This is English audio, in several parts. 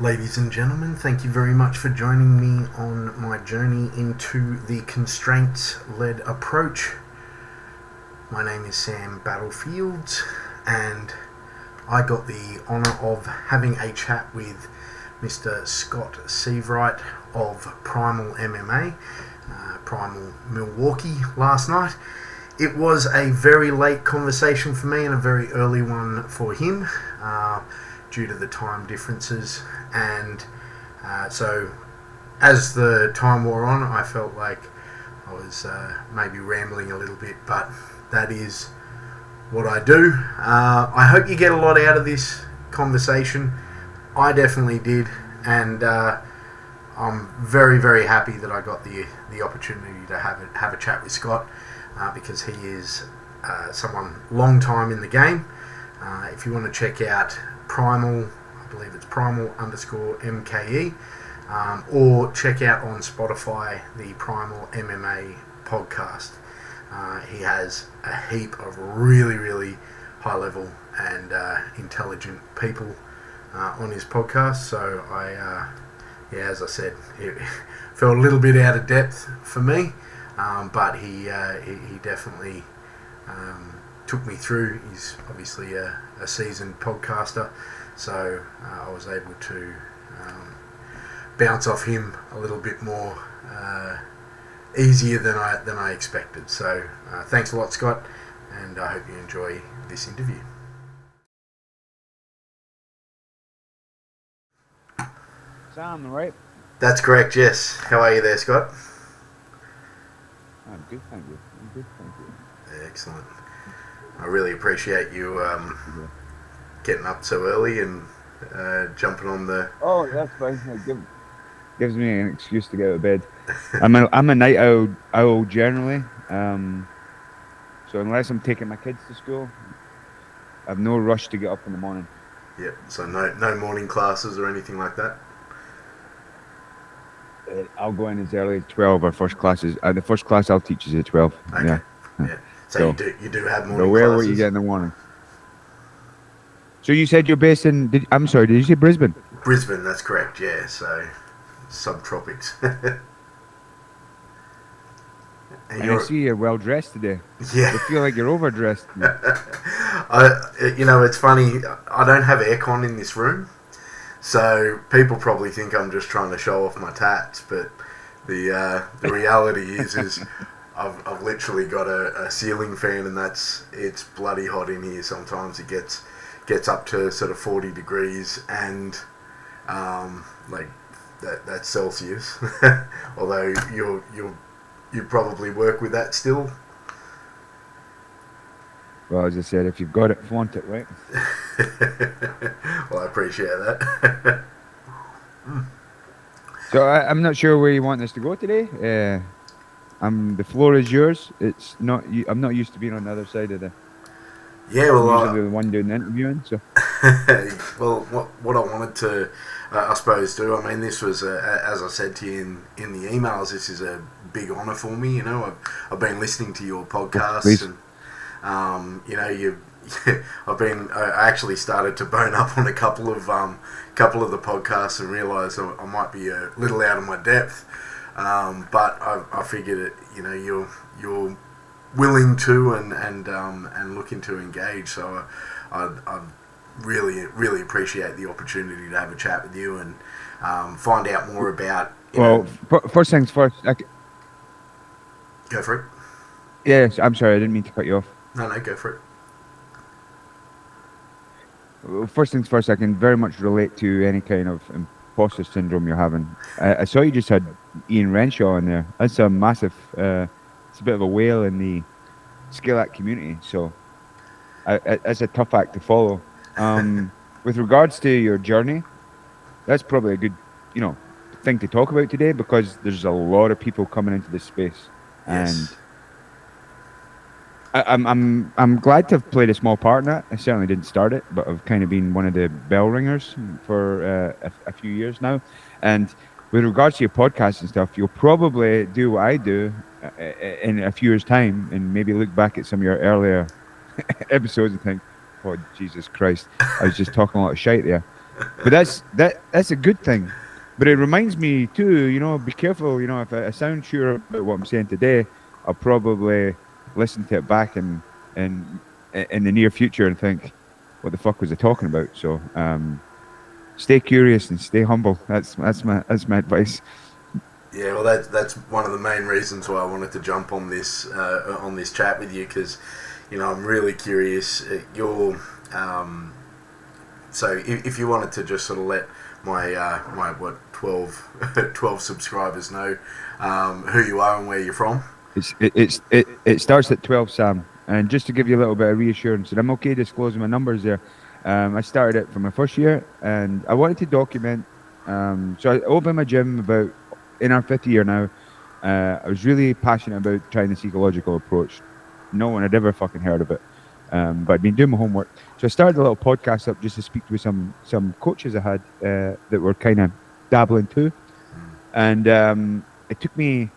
Ladies and gentlemen, thank you very much for joining me on my journey into the constraints-led approach. My name is Sam Battlefields, and I got the honour of having a chat with Mr. Scott Sievewright of Primal MMA, Primal Milwaukee, last night. It was a very late conversation for me and a very early one for him, due to the time differences, and so as the time wore on, I felt like I was maybe rambling a little bit, but that is what I do. I hope you get a lot out of this conversation. I definitely did, and I'm very, very happy that I got the opportunity to have a chat with Scott, because he is someone long time in the game. If you want to check out Primal, I believe it's Primal_MKE, or check out on Spotify the Primal MMA podcast. He has a heap of really, really high level and intelligent people on his podcast, so as I said, it felt a little bit out of depth for me, but he definitely took me through. He's obviously a seasoned podcaster, so I was able to bounce off him a little bit more easier than I expected. So thanks a lot, Scott, and I hope you enjoy this interview. Sam, right? That's correct, yes. How are you there, Scott? I'm good, thank you. Excellent. I really appreciate you getting up so early and jumping on the... Oh, that's fine. It gives me an excuse to get out of bed. I'm a night owl generally, so unless I'm taking my kids to school, I have no rush to get up in the morning. Yeah, so no morning classes or anything like that? I'll go in as early as 12. Our first classes. The first class I'll teach is at 12. Okay. Yeah. So you do have morning where classes? What you get in the morning? So you said you're based in... did you say Brisbane? Brisbane, that's correct, yeah. So, subtropics. And I see you're well dressed today. Yeah. I feel like you're overdressed. It's funny. I don't have aircon in this room, so people probably think I'm just trying to show off my tats. But the reality is I've literally got a ceiling fan, and it's bloody hot in here. Sometimes it gets up to sort of 40 degrees, and like that's Celsius. Although you probably work with that still. Well, as I said, if you've got it, flaunt it, right? Well, I appreciate that. So I'm not sure where you want this to go today. The floor is yours. It's not. I'm not used to being on the other side of the... Yeah, well, I'm usually the one doing the interviewing. So. Well, what I wanted to, I suppose, do. I mean, this was, as I said to you in the emails, this is a big honour for me. You know, I've been listening to your podcasts, and I actually started to bone up on a couple of the podcasts and realised I might be a little out of my depth. But I figured it. You know, you're willing to and looking to engage. So I really, really appreciate the opportunity to have a chat with you and find out more about. First things first. Go for it. Yes, I'm sorry, I didn't mean to cut you off. No, go for it. Well, first things first, I can very much relate to any kind of imposter syndrome you're having. I saw you just had Ian Renshaw in there. That's a massive... it's a bit of a whale in the skill act community, so it's a tough act to follow. With regards to your journey, that's probably a good, thing to talk about today, because there's a lot of people coming into this space, yes. And I'm glad to have played a small part in that. I certainly didn't start it, but I've kind of been one of the bell ringers for a few years now. And with regards to your podcast and stuff, you'll probably do what I do in a few years' time, and maybe look back at some of your earlier episodes and think, "Oh, Jesus Christ, I was just talking a lot of shite there." But that's a good thing. But it reminds me too, be careful. If I sound sure about what I'm saying today, I'll probably listen to it back in the near future and think, what the fuck was I talking about? So stay curious and stay humble. That's my advice. Yeah, well, that's one of the main reasons why I wanted to jump on this chat with you, because I'm really curious. So if you wanted to just sort of let my 12 subscribers know who you are and where you're from. It starts at 12, Sam. And just to give you a little bit of reassurance, and I'm okay disclosing my numbers there. I started it for my first year, and I wanted to document. So I opened my gym about in our 5th year now. I was really passionate about trying this ecological approach. No one had ever fucking heard of it, but I'd been doing my homework. So I started a little podcast up just to speak with some coaches I had that were kind of dabbling too, and it took me,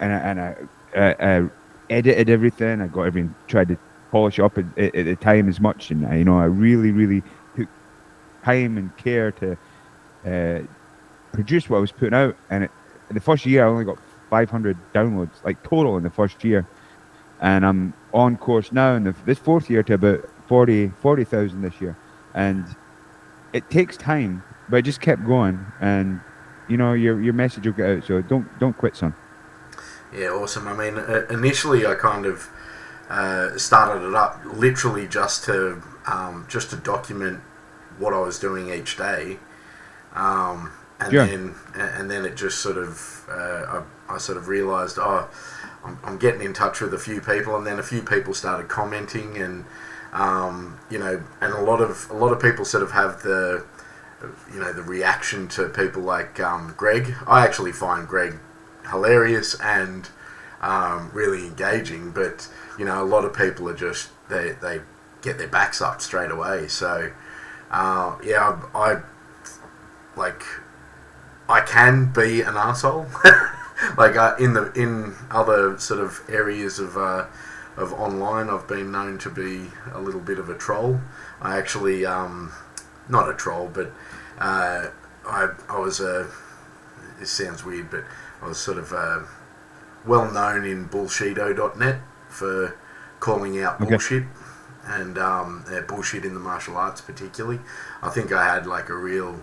and I edited everything. I got everything, tried to polish up at the time as much, and I really took time and care to produce what I was putting out. And in the first year, I only got 500 downloads, like total in the first year. And I'm on course now in this 4th year to about 40,000 this year. And it takes time, but I just kept going, and your message will get out. So don't quit, son. Yeah, awesome. I mean, initially I kind of started it up literally just to document what I was doing each day, and then it just sort of I sort of realised, I'm getting in touch with a few people, and then a few people started commenting, and and a lot of people sort of have the reaction to people like Greg. I actually find Greg hilarious and really engaging, but a lot of people are just they get their backs up straight away. So I can be an arsehole. Like in other sort of areas of online, I've been known to be a little bit of a troll. I actually not a troll, but I was a. It sounds weird, but I was sort of well known in bullshito.net for calling out bullshit, and bullshit in the martial arts particularly. I think I had like a real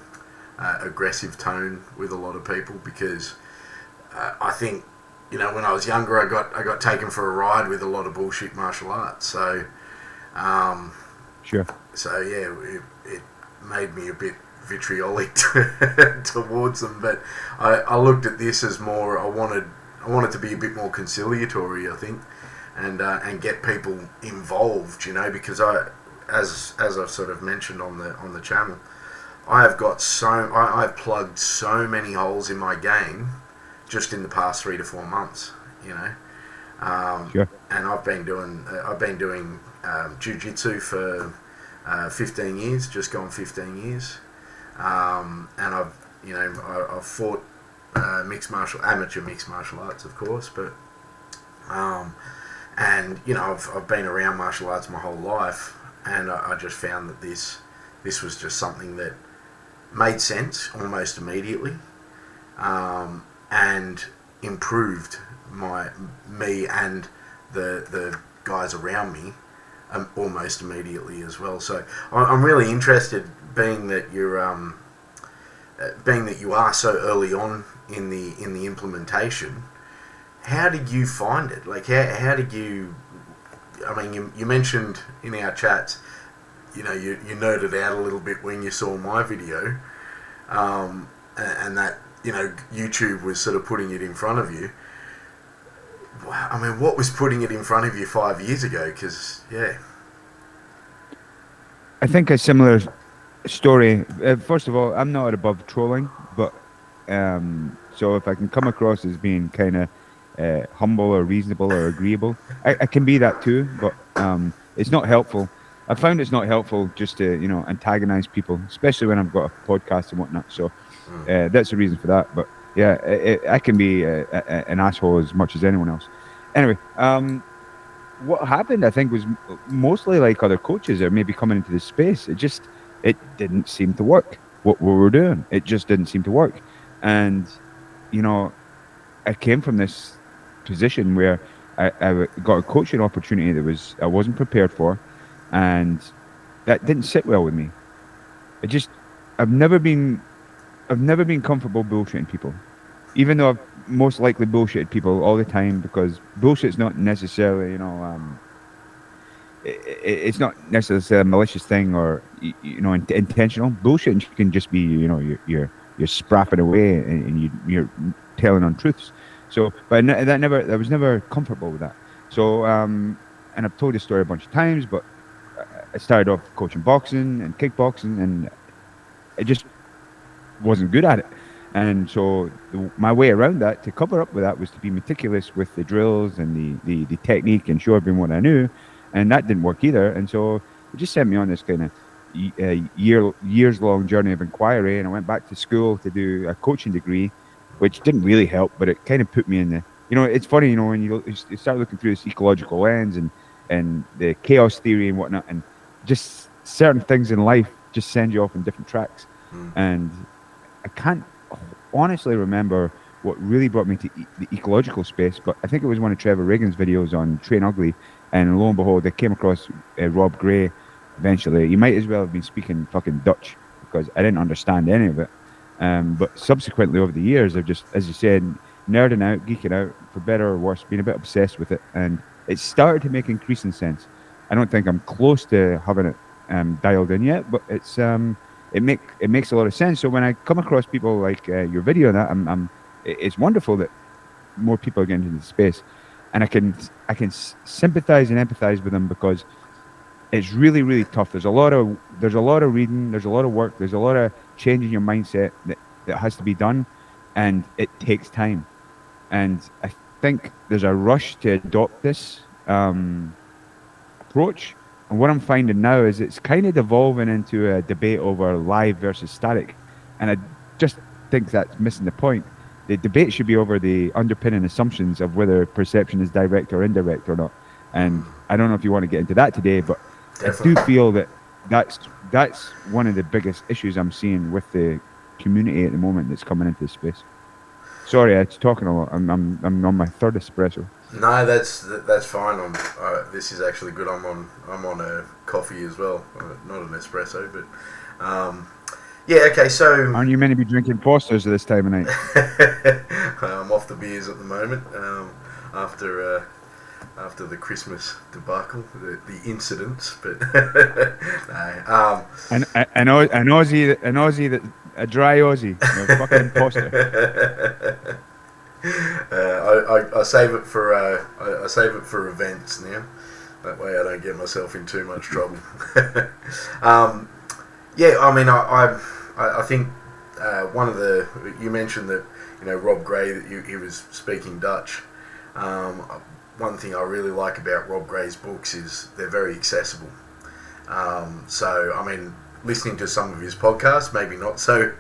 aggressive tone with a lot of people, because I think when I was younger I got taken for a ride with a lot of bullshit martial arts. So sure. So yeah, it made me a bit vitriolic towards them, but I looked at this as more, I wanted to be a bit more conciliatory, I think, and get people involved, because as I've sort of mentioned on the channel, I've plugged so many holes in my game just in the past 3 to 4 months, Sure. And I've been doing jiu-jitsu for 15 years, just gone 15 years. And I've fought amateur mixed martial arts, of course, but I've been around martial arts my whole life, and I just found that this was just something that made sense almost immediately, and improved me and the guys around me almost immediately as well. So I'm really interested, being that you are so early on in the implementation. How did you find it? Like how did you? I mean, you mentioned in our chats, you nerded out a little bit when you saw my video, and that YouTube was sort of putting it in front of you. I mean, what was putting it in front of you 5 years ago? Because, yeah. I think a similar story. First of all, I'm not above trolling, but so if I can come across as being kind of humble or reasonable or agreeable, I can be that too, but it's not helpful. I found it's not helpful just to, antagonize people, especially when I've got a podcast and whatnot. So that's the reason for that. But yeah, I can be an asshole as much as anyone else. Anyway, what happened, I think, was mostly like other coaches that are maybe coming into this space. It didn't seem to work. what we were doing. It just didn't seem to work. And, you know, I came from this position where I got a coaching opportunity that I wasn't prepared for, and that didn't sit well with me. It just I've never been I've never been comfortable bullshitting people, even though I've most likely bullshitted people all the time, because bullshit's not necessarily, it's not necessarily a malicious thing or intentional. Bullshit can just be, you're sprapping away and you're telling untruths. So, but I was never comfortable with that. So, and I've told this story a bunch of times, but I started off coaching boxing and kickboxing, and I just wasn't good at it. And so my way around that, to cover up with that, was to be meticulous with the drills and the technique and show everyone what I knew. And that didn't work either. And so it just sent me on this kind of years-long journey of inquiry. And I went back to school to do a coaching degree, which didn't really help, but it kind of put me in the... it's funny, when you start looking through this ecological lens and the chaos theory and whatnot, and just certain things in life just send you off in different tracks. And I can't honestly remember what really brought me to the ecological space, but I think it was one of Trevor Reagan's videos on Train Ugly, and lo and behold, I came across Rob Gray eventually. He might as well have been speaking fucking Dutch, because I didn't understand any of it. But subsequently, over the years, I've just, as you said, nerding out, geeking out, for better or worse, being a bit obsessed with it, and it started to make increasing sense. I don't think I'm close to having it dialed in yet, but it makes a lot of sense. So when I come across people like your video and that, it's wonderful that more people are getting into the space, and I can sympathize and empathize with them, because it's really, really tough. There's a lot of reading, there's a lot of work, there's a lot of changing your mindset that has to be done, and it takes time. And I think there's a rush to adopt this approach. And what I'm finding now is it's kind of devolving into a debate over live versus static. And I just think that's missing the point. The debate should be over the underpinning assumptions of whether perception is direct or indirect or not. And I don't know if you want to get into that today, but definitely. I do feel that's one of the biggest issues I'm seeing with the community at the moment that's coming into this space. Sorry, I'm talking a lot. I'm on my third espresso. No, that's fine. This is actually good. I'm on a coffee as well, not an espresso, but yeah. Okay, so aren't you meant to be drinking Fosters at this time of night? I'm off the beers at the moment. After the Christmas debacle, the incidents, but no. An Aussie that a dry Aussie, a fucking imposter. I save it for events now. That way I don't get myself in too much trouble. Yeah, I mean, I think one of the, you mentioned that, Rob Gray, that he was speaking Dutch. One thing I really like about Rob Gray's books is they're very accessible. So I mean, listening to some of his podcasts, maybe not so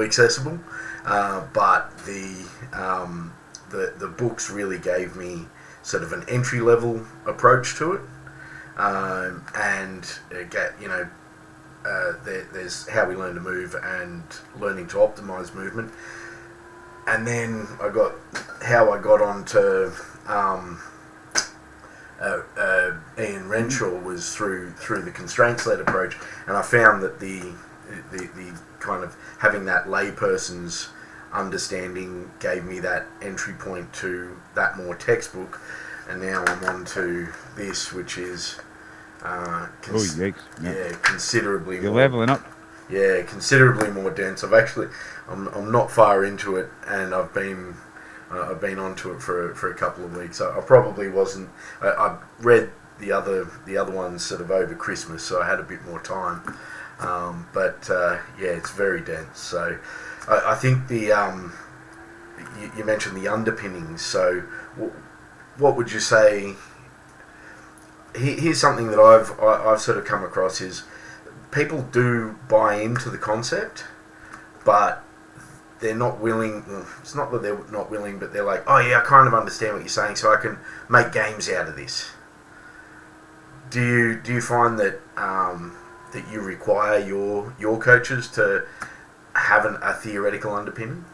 accessible, but the books really gave me sort of an entry level approach to it, and there's How We Learn to Move and Learning to Optimize Movement, and then How I Got onto Ian Renshaw was through the constraints-led approach, and I found that the kind of having that layperson's understanding gave me that entry point to that more textbook, and now I'm on to this, which is considerably You're more, leveling up. Yeah, considerably more dense. I'm not far into it, and I've been onto it for a couple of weeks. I probably wasn't. I read the other ones sort of over Christmas, so I had a bit more time. But it's very dense. So I think you mentioned the underpinnings. So what would you say? Here's something that I've sort of come across is people do buy into the concept, but they're not willing. Well, it's not that they're not willing, but they're like, oh yeah, I kind of understand what you're saying, so I can make games out of this. Do you find that that you require your coaches to have a theoretical underpinning?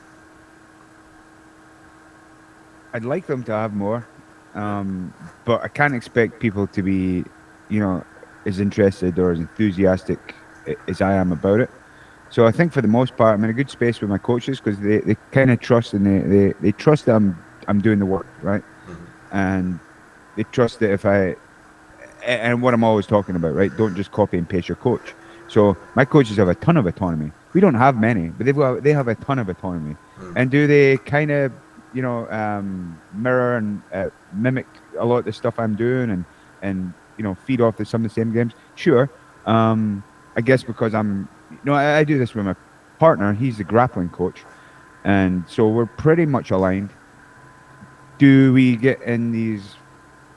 I'd like them to have more, but I can't expect people to be, as interested or as enthusiastic as I am about it. So I think for the most part, I'm in a good space with my coaches because they kind of trust and they trust that I'm doing the work, right? And they trust that and what I'm always talking about, right? Don't just copy and paste your coach. So my coaches have a ton of autonomy. We don't have many, but they have a ton of autonomy. And do they kind of, mirror and mimic a lot of the stuff I'm doing and feed off some of the same games? Sure. I guess because I do this with my partner. He's the grappling coach, and so we're pretty much aligned. Do we get in these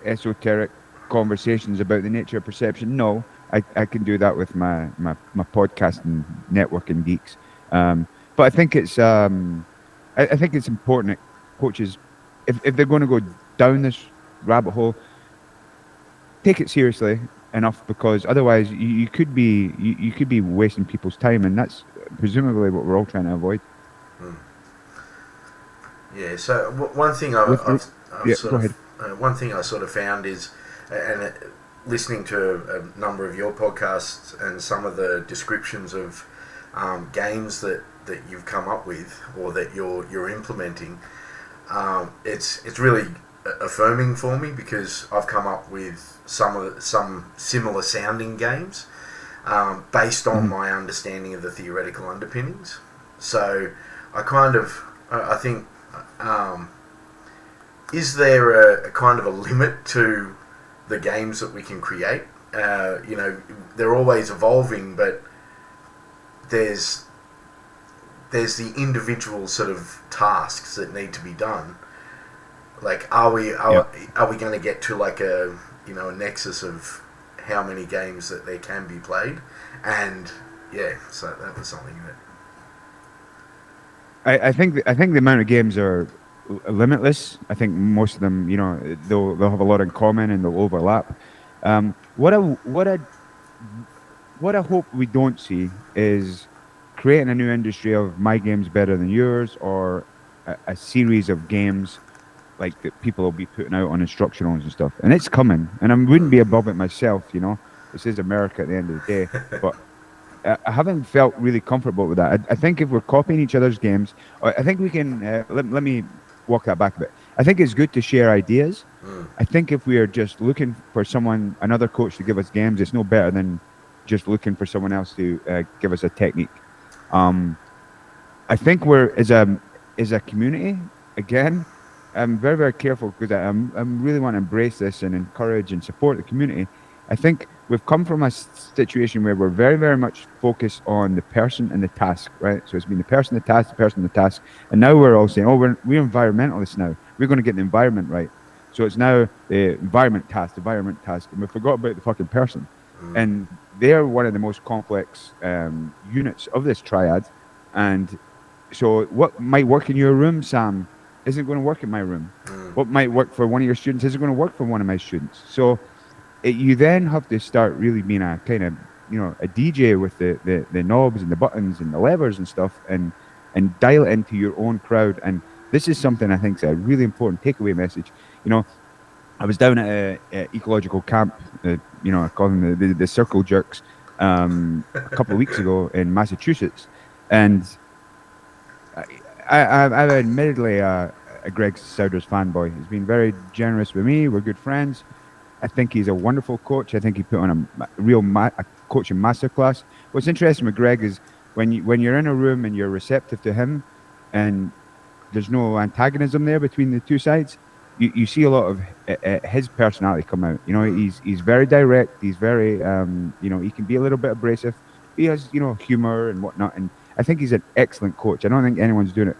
esoteric conversations about the nature of perception? No, I can do that with my podcasting network and geeks. But I think it's I think it's important that coaches, if they're going to go down this rabbit hole, take it seriously enough, because otherwise you could be wasting people's time, and that's presumably what we're all trying to avoid. Yeah. So one thing one thing I sort of found is, and listening to a number of your podcasts and some of the descriptions of games that you've come up with or that you're implementing, it's really affirming for me, because I've come up with some similar sounding games based on my understanding of the theoretical underpinnings. So I think, is there a kind of a limit to the games that we can create? They're always evolving, but there's the individual sort of tasks that need to be done. Like, are we going to get to like a nexus of how many games that there can be played? And so that was something that I think the amount of games are limitless. I think most of them, they'll have a lot in common and they'll overlap. What I hope we don't see is creating a new industry of my game's better than yours, or a series of games like that people will be putting out on instructionals and stuff. And it's coming, and I wouldn't be above it myself. This is America at the end of the day, but I haven't felt really comfortable with that. I think if we're copying each other's games, I think we can. Let me walk that back a bit. I think it's good to share ideas. I think if we are just looking for another coach to give us games, it's no better than just looking for someone else to give us a technique. I think we're as a community, again, I'm very, very careful, because I'm really want to embrace this and encourage and support the community. I think we've come from a situation where we're very, very much focused on the person and the task, right? So it's been the person, the task, and now we're all saying, we're environmentalists now. We're going to get the environment right. So it's now the environment task, and we forgot about the fucking person. And they're one of the most complex units of this triad. And so what might work in your room, Sam, isn't going to work in my room. What might work for one of your students isn't going to work for one of my students. So you then have to start really being a kind of, a DJ with the knobs and the buttons and the levers and stuff, and dial it into your own crowd. And this is something I think is a really important takeaway message. I was down at a ecological camp, I call them the circle jerks, a couple of weeks ago in Massachusetts, and I'm admittedly a Greg Souders fanboy. He's been very generous with me. We're good friends. I think he's a wonderful coach. I think he put on a real coaching masterclass. What's interesting with Greg is when you're in a room and you're receptive to him, and there's no antagonism there between the two sides, you see a lot of his personality come out. He's very direct. He's very, he can be a little bit abrasive. He has, humor and whatnot. And I think he's an excellent coach. I don't think anyone's doing it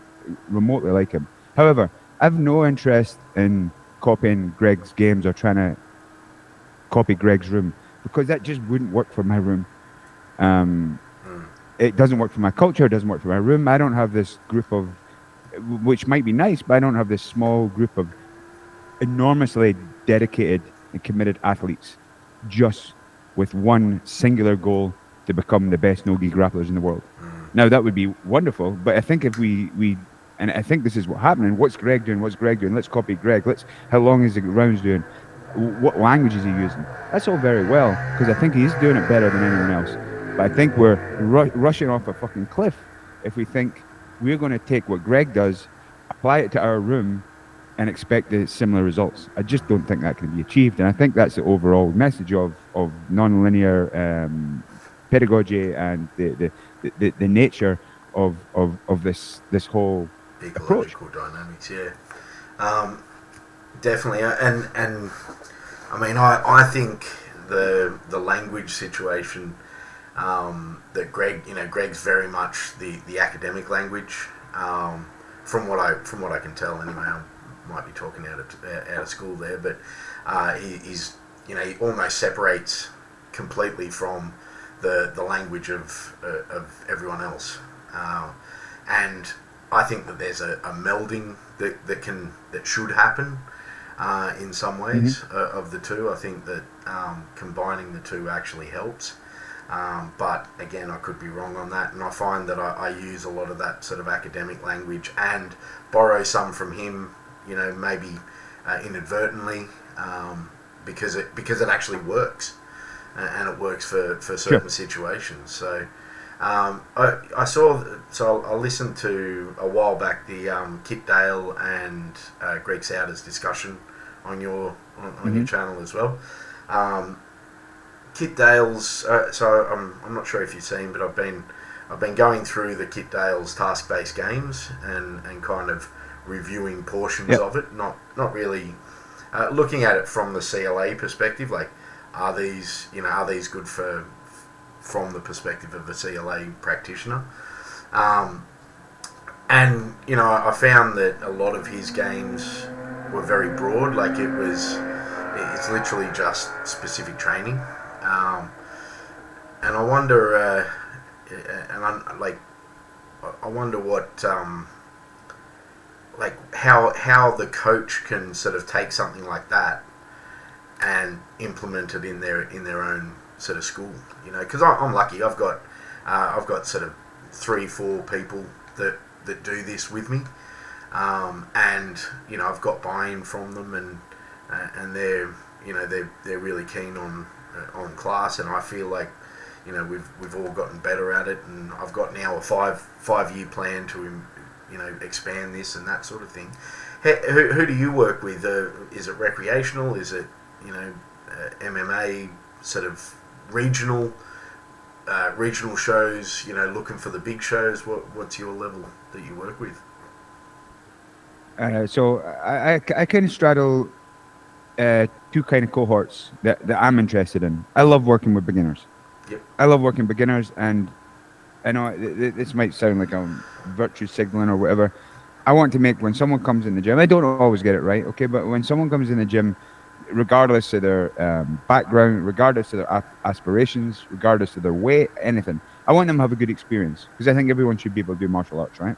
remotely like him. However, I have no interest in copying Greg's games or trying to copy Greg's room, because that just wouldn't work for my room. It doesn't work for my culture. It doesn't work for my room. I don't have this group of, which might be nice, but I don't have this small group of enormously dedicated and committed athletes just with one singular goal: to become the best no-gi grapplers in the world. Now that would be wonderful, but I think if we and I think this is what happening. What's Greg doing? What's Greg doing? Let's copy Greg. How long is the rounds doing? What language is he using? That's all very well because I think he's doing it better than anyone else. But I think we're rushing off a fucking cliff if we think we're going to take what Greg does, apply it to our room, and expect the similar results. I just don't think that can be achieved, and I think that's the overall message of non-linear pedagogy and the nature of this whole ecological approach. dynamics. Definitely, and I mean, I think the language situation that Greg's very much the academic language. From what I can tell, anyway, I might be talking out of school there, but he's he almost separates completely from the language of everyone else, and I think that there's a melding that should happen in some ways of the two. I think that combining the two actually helps. But again, I could be wrong on that, and I find that I use a lot of that sort of academic language and borrow some from him, maybe inadvertently, because it actually works, and it works for certain situations. So I listened to a while back the Kit Dale and Greg Souders discussion on your channel as well. Kit Dale's, so I'm not sure if you've seen, but I've been going through the Kit Dale's task-based games and kind of reviewing portions of it, not really looking at it from the CLA perspective, like are these good from the perspective of a CLA practitioner, and I found that a lot of his games were very broad, like it's literally just specific training. And I wonder, I wonder what, how the coach can sort of take something like that and implement it in their own sort of school, because I'm lucky. I've got sort of 3-4 people that do this with me, and I've got buy-in from them, and they're really keen on class, and I feel like we've all gotten better at it, and I've got now a 5-year plan to expand this and that sort of thing. Who do you work with? Is it recreational? Is it MMA sort of regional shows? Looking for the big shows. What's your level that you work with? So I kind of straddle two kind of cohorts that I'm interested in. I love working with beginners. Yep. I love working with beginners, and I know this might sound like I'm virtue signaling or whatever. I want to make, when someone comes in the gym, I don't always get it right, okay, but when someone comes in the gym, regardless of their background, regardless of their aspirations, regardless of their weight, anything, I want them to have a good experience, because I think everyone should be able to do martial arts, right?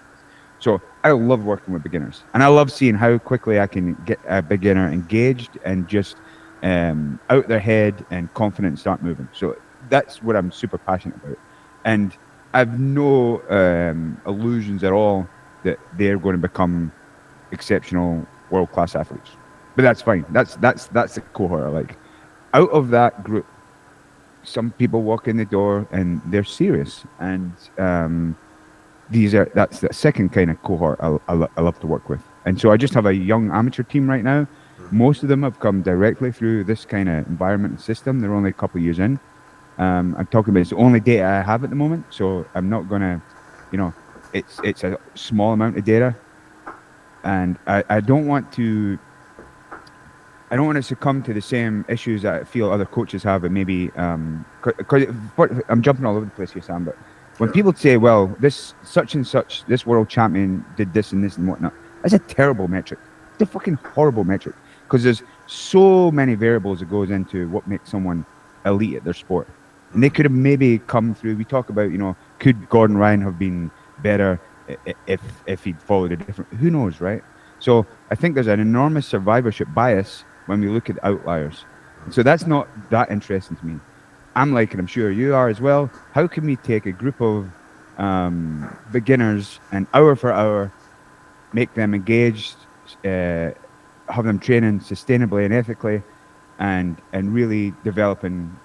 So I love working with beginners, and I love seeing how quickly I can get a beginner engaged and just out their head and confident and start moving. So that's what I'm super passionate about, and I've no illusions at all that they're going to become exceptional world-class athletes. But that's fine. That's the cohort I like. Out of that group, some people walk in the door and they're serious, and that's the second kind of cohort I love to work with. And so I just have a young amateur team right now. Most of them have come directly through this kind of environment and system. They're only a couple of years in. I'm talking about, it's the only data I have at the moment, so I'm not gonna, it's a small amount of data, and I don't want to succumb to the same issues that I feel other coaches have, and maybe because I'm jumping all over the place here, Sam, but when people say, well, this such and such, this world champion did this and this and whatnot, that's a terrible metric. It's a fucking horrible metric, because there's so many variables that goes into what makes someone elite at their sport. And they could have maybe come through. We talk about, could Gordon Ryan have been better if he'd followed a different, who knows, right? So I think there's an enormous survivorship bias when we look at outliers. So that's not that interesting to me. I'm like, and I'm sure you are as well, how can we take a group of beginners, and hour for hour, make them engaged, uh, have them training sustainably and ethically, and really developing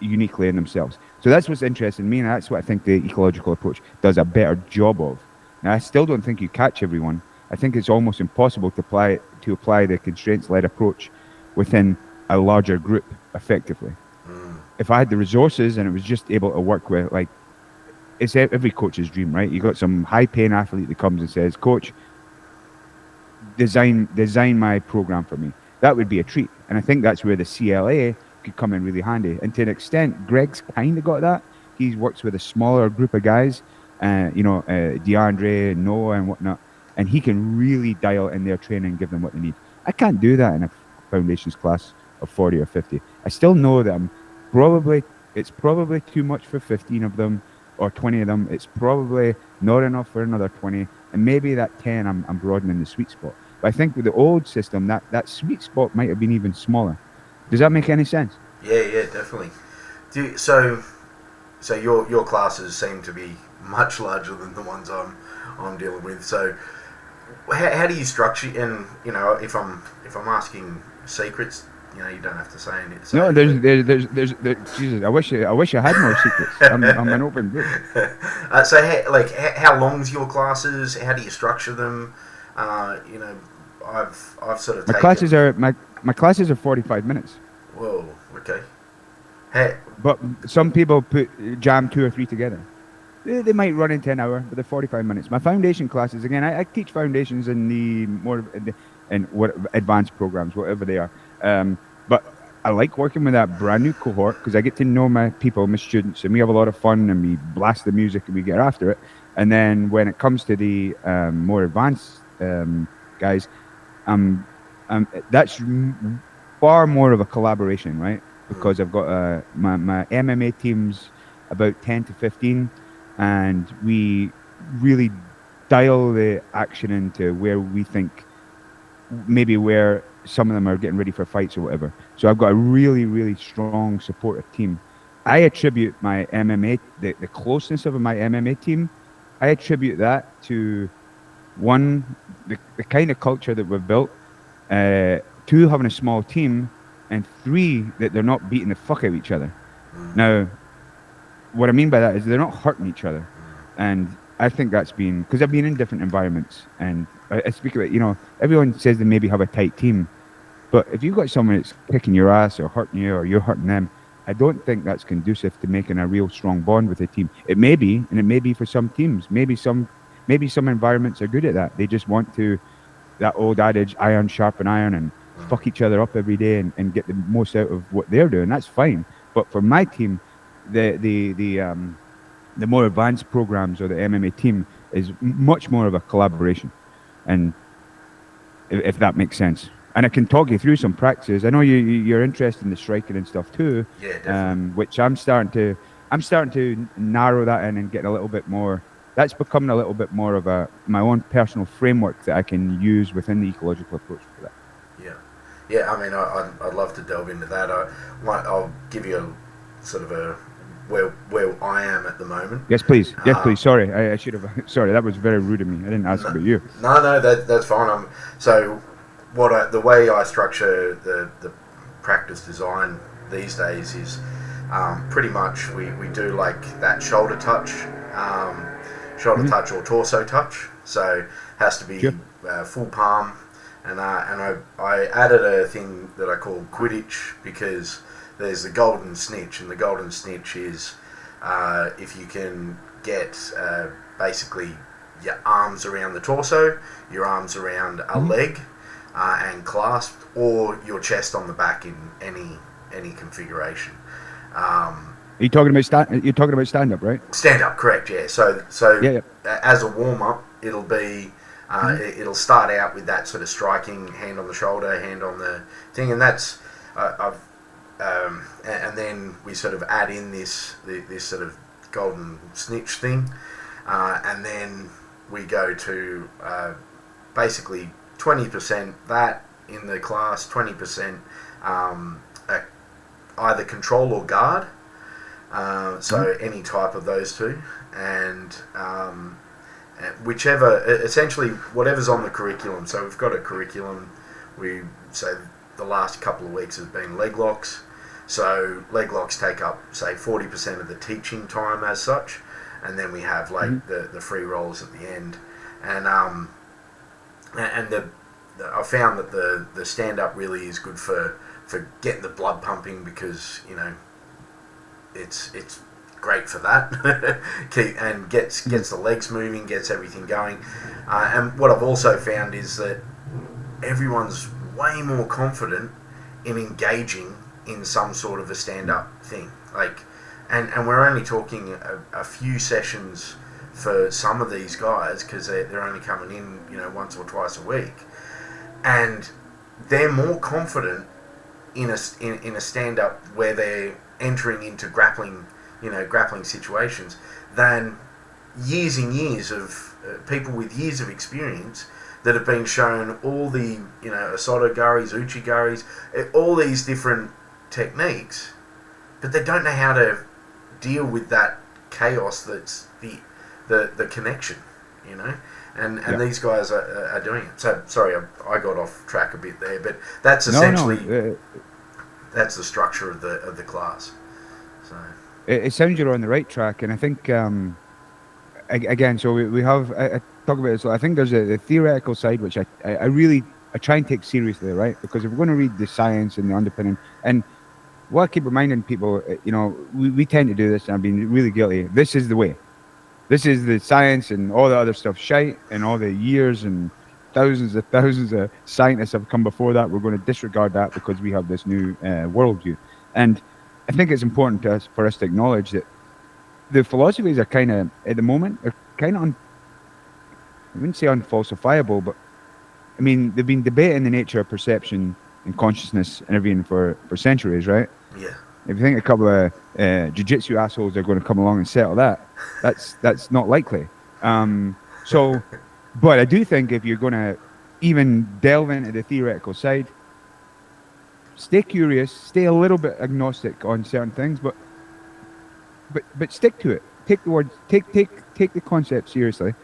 uniquely in themselves. So that's what's interesting me, and that's what I think the ecological approach does a better job of. Now, I still don't think you catch everyone. I think it's almost impossible to apply the constraints-led approach within a larger group effectively. If I had the resources and it was just able to work with, like, it's every coach's dream, right? You got some high-paying athlete that comes and says, "Coach, design my program for me." That would be a treat, and I think that's where the CLA could come in really handy. And to an extent, Greg's kind of got that. He works with a smaller group of guys, DeAndre, Noah, and whatnot, and he can really dial in their training and give them what they need. I can't do that in a foundations class of 40 or 50. I still know that it's probably too much for 15 of them or 20 of them. It's probably not enough for another 20, and maybe that 10 I'm broadening the sweet spot. But I think with the old system, that sweet spot might have been even smaller. Does that make any sense? Yeah, definitely. So your classes seem to be much larger than the ones I'm dealing with. So how do you structure? And if I'm asking secrets, you don't have to say anything. No, there's Jesus. I wish I had more secrets. I'm an open book. So how long's your classes? How do you structure them? I've sort of my classes are 45 minutes. Whoa, okay. Hey, but some people jam 2 or 3 together. They might run into an hour, but they're 45 minutes. My foundation classes, again, I teach foundations in the more advanced programs, whatever they are. But I like working with that brand new cohort because I get to know my people, my students, and we have a lot of fun and we blast the music and we get after it. And then when it comes to the more advanced guys, that's far more of a collaboration, right? Because I've got my MMA team's about 10 to 15, and we really dial the action into where we think maybe where some of them are getting ready for fights or whatever. So I've got a really, really strong supportive team. I attribute my MMA, the closeness of my MMA team, I attribute that to, one, the kind of culture that we've built, 2, having a small team, and 3, that they're not beating the fuck out of each other. Now, what I mean by that is they're not hurting each other. And I think that's been, because I've been in different environments, and I speak about, everyone says they maybe have a tight team, but if you've got someone that's kicking your ass or hurting you or you're hurting them, I don't think that's conducive to making a real strong bond with a team. It may be, and it may be for some teams. Maybe some environments are good at that. They just want to, that old adage, iron sharpen iron, and fuck each other up every day and get the most out of what they're doing. That's fine. But for my team, the more advanced programs or the MMA team is much more of a collaboration, and if that makes sense. And I can talk you through some practices. I know you're interested in the striking and stuff too. Yeah, definitely. Which I'm starting to narrow that in and get a little bit more. That's becoming a little bit more of my own personal framework that I can use within the ecological approach for that. Yeah. I mean, I'd love to delve into that. I'll give you a sort of a where I am at the moment. Yes, please. Sorry, I should have. Sorry, that was very rude of me. I didn't ask about you. No, that's fine. So, the way I structure the practice design these days is pretty much we do like that shoulder touch or torso touch. So it has to be full palm, and I added a thing that I call Quidditch because there's the golden snitch, and the golden snitch is if you can get basically your arms around the torso, your arms around a leg, and clasped, or your chest on the back in any configuration. You're talking about stand up, right? Stand up, correct? Yeah. So as a warm up, it'll be it'll start out with that sort of striking, hand on the shoulder, hand on the thing, and that's and then we sort of add in this sort of golden snitch thing, and then we go to basically 20% that in the class, 20% either control or guard, So any type of those two, and whichever, essentially whatever's on the curriculum. So we've got a curriculum. We say the last couple of weeks has been leg locks. So leg locks take up, say, 40% of the teaching time as such, and then we have like the free rolls at the end, and I found that the stand up really is good for getting the blood pumping, because it's great for that, and gets the legs moving, gets everything going, and what I've also found is that everyone's way more confident in engaging in some sort of a stand-up thing, and we're only talking a few sessions for some of these guys, because they're only coming in once or twice a week, and they're more confident in a stand-up where they're entering into grappling situations than years and years of people with years of experience that have been shown all the Osoto garis, uchi garis, all these different techniques, but they don't know how to deal with that chaos that's the connection, and these guys are doing it. So sorry, I got off track a bit there, but that's essentially that's the structure of the class. So it sounds you're on the right track, and I think again, so we have I talk about it. So I think there's a theoretical side which I really try and take seriously, right? Because if we're going to read the science and the underpinning, and what I keep reminding people, we tend to do this, and I've been really guilty. This is the way. This is the science, and all the other stuff shite, and all the years and thousands of scientists have come before that. We're going to disregard that because we have this new worldview. And I think it's important for us to acknowledge that the philosophies are kind of, at the moment, are kind of, I wouldn't say unfalsifiable, but I mean, they've been debating the nature of perception and consciousness and everything for centuries, right? Yeah. If you think a couple of jiu-jitsu assholes are going to come along and settle that, that's not likely. But I do think if you're going to even delve into the theoretical side, stay curious, stay a little bit agnostic on certain things, but stick to it. Take the words, take the concept seriously.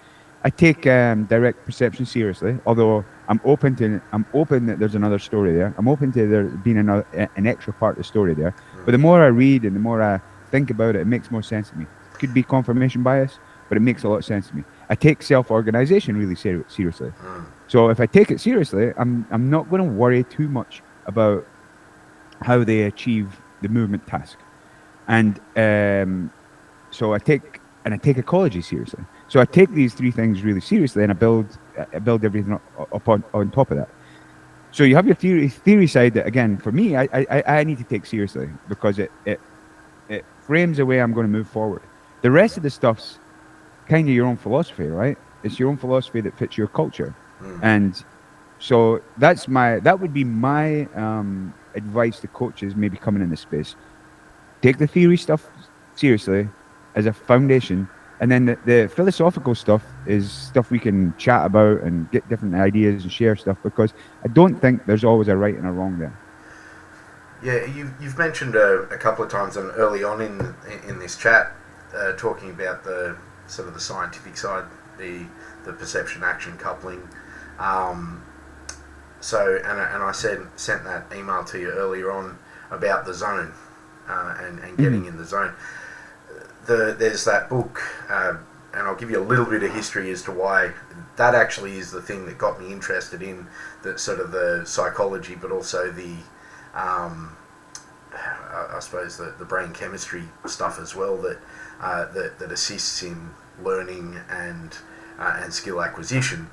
I take direct perception seriously, although I'm open that there's another story there. I'm open to there being an extra part of the story there. But the more I read and the more I think about it, it makes more sense to me. It could be confirmation bias, but it makes a lot of sense to me. I take self-organization really seriously. So if I take it seriously, I'm not going to worry too much about how they achieve the movement task. And so I take ecology seriously. So I take these three things really seriously, and I build everything up on top of that. So you have your theory side that, again, for me, I need to take seriously, because it frames the way I'm going to move forward. The rest of the stuff's kind of your own philosophy, right? It's your own philosophy that fits your culture. And so that would be my advice to coaches maybe coming in this space. Take the theory stuff seriously as a foundation, and then the philosophical stuff is stuff we can chat about and get different ideas and share stuff, because I don't think there's always a right and a wrong there. Yeah, you've mentioned a couple of times and early on in this chat, talking about the sort of the scientific side, the perception action coupling. So I sent that email to you earlier on about the zone and getting in the zone. There's that book, and I'll give you a little bit of history as to why that actually is the thing that got me interested in the sort of the psychology, but also the I suppose the brain chemistry stuff as well that assists in learning and skill acquisition.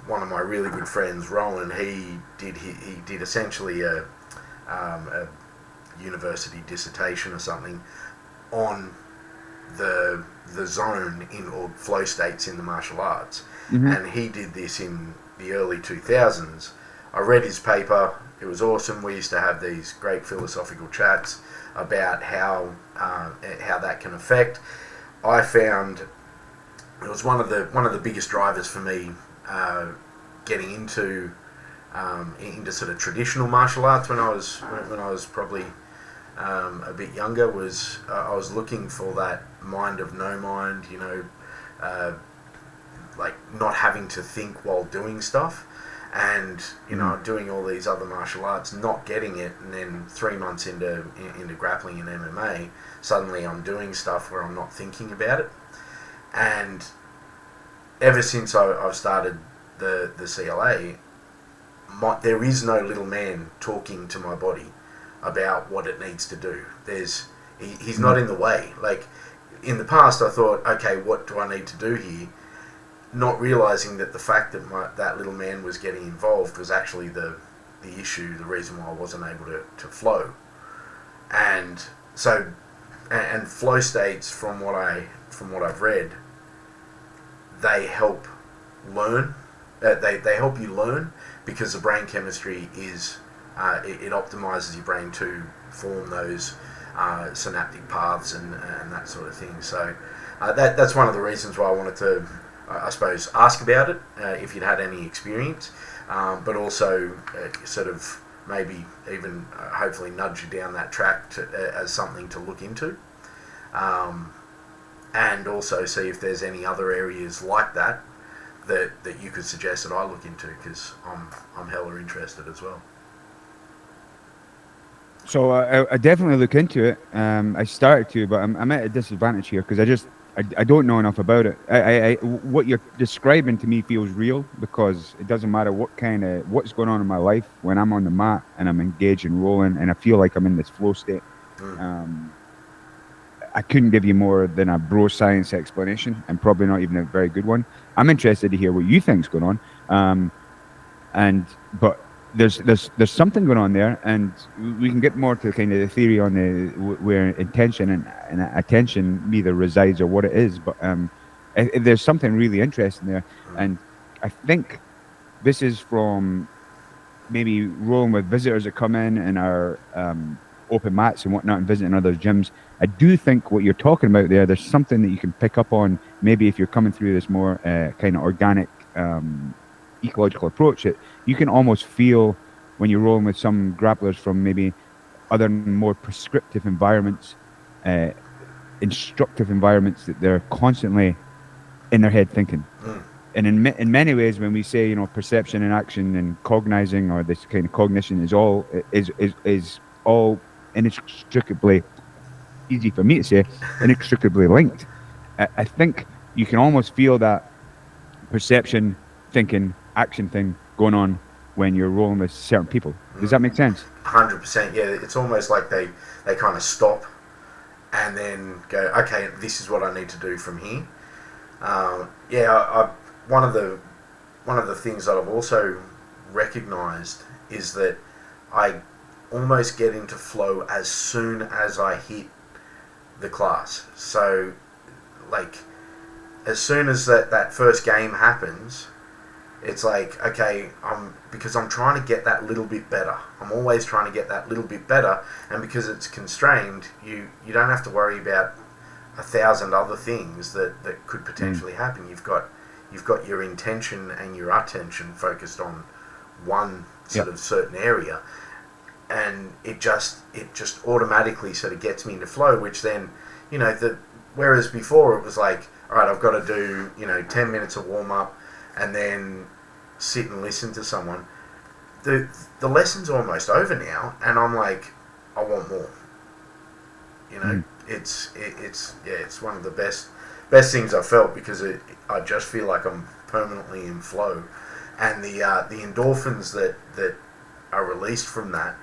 One of my really good friends, Roland, he did essentially a university dissertation or something on the zone or flow states in the martial arts, and he did this in the early 2000s. I read his paper. It was awesome. We used to have these great philosophical chats about how that can affect. I found it was one of the biggest drivers for me getting into sort of traditional martial arts when I was probably a bit younger was I was looking for that mind of no mind, like not having to think while doing stuff, and doing all these other martial arts, not getting it, and then 3 months into grappling and MMA, suddenly I'm doing stuff where I'm not thinking about it. And ever since I've started the CLA, there is no little man talking to my body about what it needs to do. He's not in the way. Like in the past, I thought, okay, what do I need to do here? Not realizing that the fact that that little man was getting involved was actually the issue, the reason why I wasn't able to flow. And so, and flow states, from what I've read, they help learn. They help you learn because the brain chemistry is it optimizes your brain to form those synaptic paths and that sort of thing. So that's one of the reasons why I wanted to, I suppose, ask about it, if you'd had any experience, but also sort of maybe even hopefully nudge you down that track as something to look into, and also see if there's any other areas like that you could suggest that I look into, because I'm hella interested as well. So I definitely look into it. I started to, but I'm at a disadvantage here because I don't know enough about it. What you're describing to me feels real, because it doesn't matter what's going on in my life, when I'm on the mat and I'm engaged and rolling and I feel like I'm in this flow state. I couldn't give you more than a bro science explanation, and probably not even a very good one. I'm interested to hear what you think's going on, but there's something going on there, and we can get more to kind of the theory on where intention and attention either resides or what it is. But there's something really interesting there, and I think this is from maybe rolling with visitors that come in and are open mats and whatnot, and visiting other gyms. I do think what you're talking about there's something that you can pick up on, maybe if you're coming through this more kind of organic, ecological approach. That you can almost feel when you're rolling with some grapplers from maybe other more prescriptive environments, instructive environments, that they're constantly in their head thinking. And in many ways, when we say perception and action and cognizing, or this kind of cognition, is all inextricably, easy for me to say, inextricably linked. I think you can almost feel that perception, thinking, action thing going on when you're rolling with certain people. Does that make sense? 100%. Yeah, it's almost like they kind of stop and then go, okay, this is what I need to do from here. One of the things that I've also recognized is that I almost get into flow as soon as I hit the class. So, like, as soon as that first game happens, it's like, okay, because I'm trying to get that little bit better. I'm always trying to get that little bit better, and because it's constrained, you don't have to worry about 1,000 other things that could potentially happen. You've got your intention and your attention focused on one sort of certain area, and it just automatically sort of gets me into flow, which then, whereas before it was like, all right, I've got to do 10 minutes of warm up and then sit and listen to someone. The lesson's almost over now, and I'm like, I want more. It's one of the best things I've felt, because I just feel like I'm permanently in flow, and the endorphins that are released from that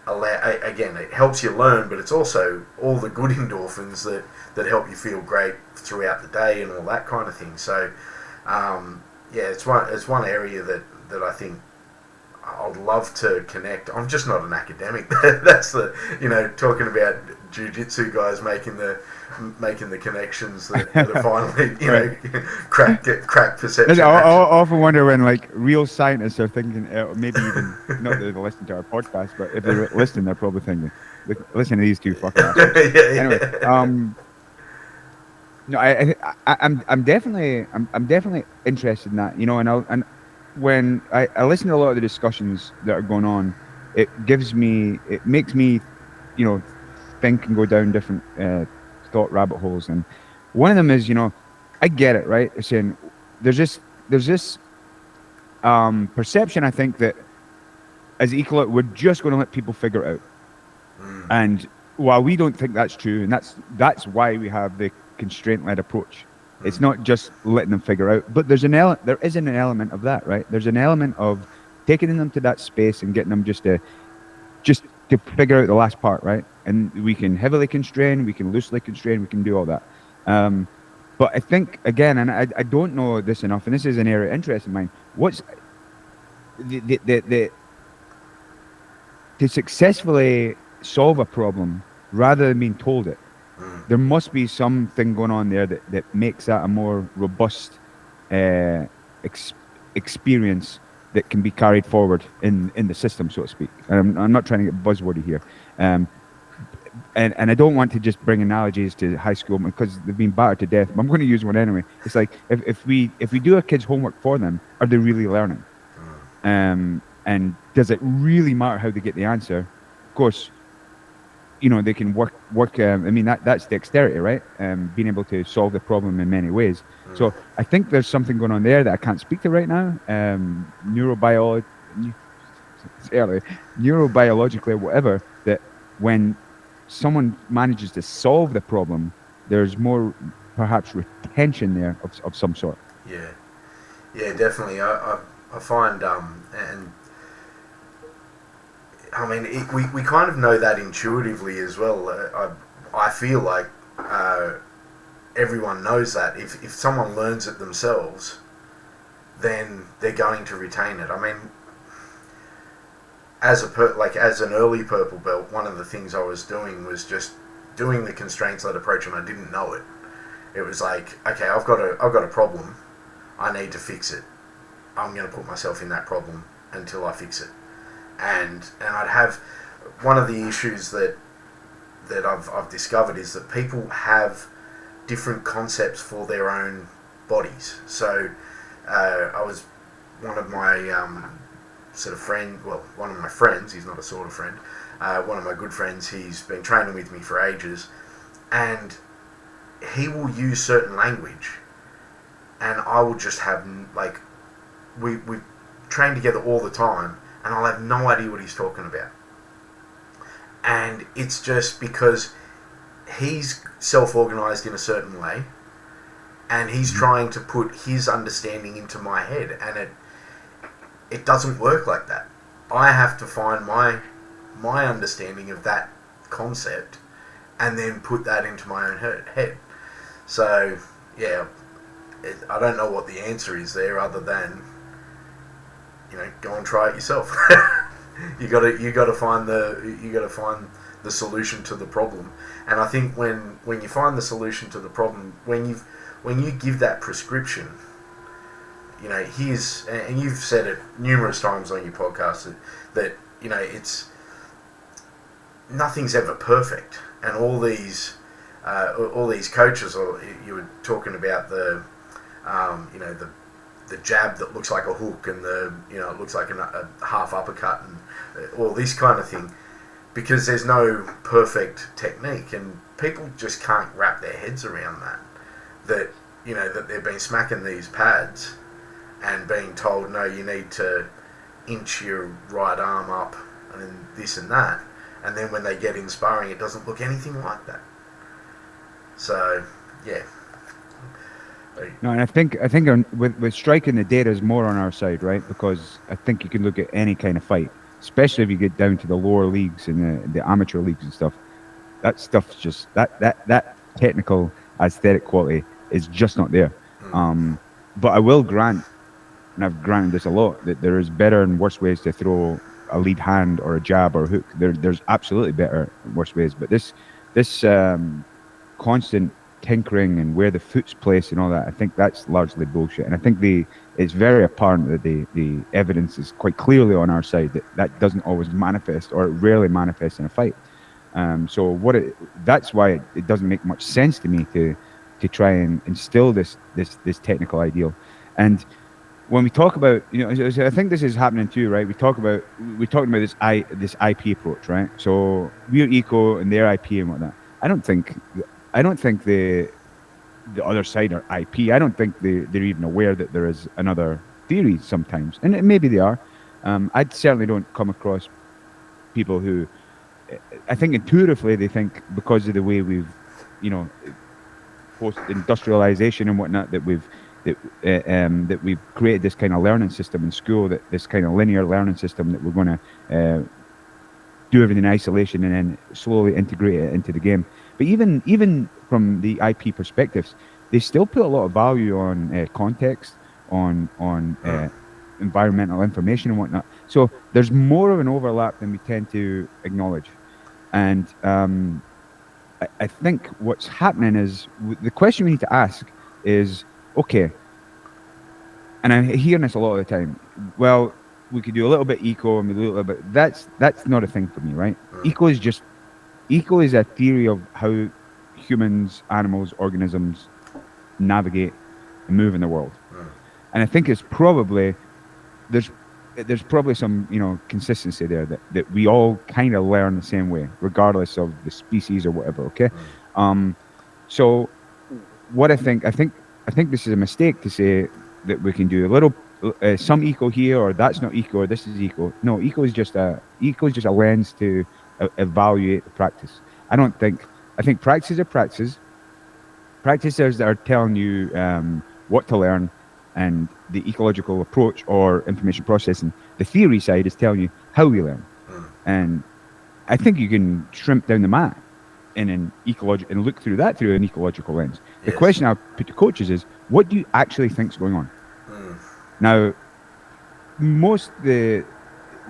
again, it helps you learn, but it's also all the good endorphins that help you feel great throughout the day and all that kind of thing. So it's one area that I think I'd love to connect. I'm just not an academic. That's the talking about jiu-jitsu guys making the connections that are finally crack perception. I often wonder when real scientists are thinking, maybe even not that they're listening to our podcast, but if they're listening, they're probably thinking, listen to these two fucking assholes. Anyway, no, I'm definitely interested in that, and when I listen to a lot of the discussions that are going on, it makes me you know, think and go down different thought rabbit holes. And one of them is, I get it, right? It's saying there's this perception, I think, that as Ecological, we're just going to let people figure it out. And while we don't think that's true, and that's why we have the constraint-led approach. It's not just letting them figure out, but there is an element of that, right? There's an element of taking them to that space and getting them just to figure out the last part, right? And we can heavily constrain, we can loosely constrain, we can do all that. But I think, again, and I don't know this enough, and this is an area of interest of mine. What's the to successfully solve a problem rather than being told it? There must be something going on there that makes that a more robust experience that can be carried forward in the system, so to speak. And I'm not trying to get buzzwordy here. And I don't want to just bring analogies to high school because they've been battered to death, but I'm going to use one anyway. It's like, if we do our kids' homework for them, are they really learning? And does it really matter how they get the answer? Of course, they can work. I mean, that's dexterity, right? Being able to solve the problem in many ways. So I think there's something going on there that I can't speak to right now. Neurobiologically, or whatever, that when someone manages to solve the problem, there's more perhaps retention there of some sort. Yeah, definitely. I find, and I mean, we kind of know that intuitively as well. I feel like everyone knows that if someone learns it themselves, then they're going to retain it. I mean, as an early purple belt, one of the things I was doing was just doing the constraints-led approach, and I didn't know it. It was like, okay, I've got a problem, I need to fix it. I'm going to put myself in that problem until I fix it. And I'd have one of the issues that I've discovered is that people have different concepts for their own bodies. So I was one of my one of my friends, he's not a sort of friend, one of my good friends, he's been training with me for ages, and he will use certain language, and I will just have, like, we train together all the time, and I'll have no idea what he's talking about. And it's just because he's self-organised in a certain way, and he's trying to put his understanding into my head, and it doesn't work like that. I have to find my understanding of that concept and then put that into my own head. So, yeah, I don't know what the answer is there other than, go and try it yourself. you got to find the solution to the problem. And I think when you find the solution to the problem, when you give that prescription, here's, and you've said it numerous times on your podcast that it's nothing's ever perfect, and all these coaches, or you were talking about the jab that looks like a hook, and it looks like a half uppercut, and all this kind of thing, because there's no perfect technique, and people just can't wrap their heads around that they've been smacking these pads and being told, no, you need to inch your right arm up and this and that, and then when they get in sparring, it doesn't look anything like that. So, yeah. No, and I think with striking, the data is more on our side, right? Because I think you can look at any kind of fight, especially if you get down to the lower leagues and the amateur leagues and stuff. That stuff's just that technical aesthetic quality is just not there. But I will grant, and I've granted this a lot, that there is better and worse ways to throw a lead hand or a jab or a hook. There's absolutely better and worse ways. But this constant tinkering and where the foot's placed and all that, I think that's largely bullshit. And I think it's very apparent that the evidence is quite clearly on our side that doesn't always manifest, or it rarely manifests in a fight. That's why it doesn't make much sense to me to try and instill this technical ideal. And when we talk about, I think this is happening too, right? We're talking about this IP approach, right? So we're eco and they're IP and whatnot. I don't think the other side are IP. I don't think they're even aware that there is another theory sometimes, and maybe they are. I certainly don't come across people who, I think intuitively they think because of the way we've, post industrialization and whatnot, that we've created this kind of learning system in school, that this kind of linear learning system, that we're going to do everything in isolation and then slowly integrate it into the game. But even from the IP perspectives, they still put a lot of value on context, on environmental information and whatnot. So there's more of an overlap than we tend to acknowledge. And I think what's happening is, the question we need to ask is, okay, and I'm hearing this a lot of the time, well, we could do a little bit eco and we do a little bit, that's not a thing for me, right? Eco is a theory of how humans, animals, organisms navigate and move in the world. And I think it's probably, there's probably some, consistency there, that we all kind of learn the same way, regardless of the species or whatever, okay? So what I think this is a mistake to say that we can do a little, some eco here, or that's not eco, or this is eco. No, eco is just a lens to evaluate the practice. I think practices are practices. Practices that are telling you what to learn, and the ecological approach or information processing, the theory side, is telling you how we learn. And I think you can shrimp down the mat in an ecological and look through that through an ecological lens. The question I put to coaches is, what do you actually think is going on? Now,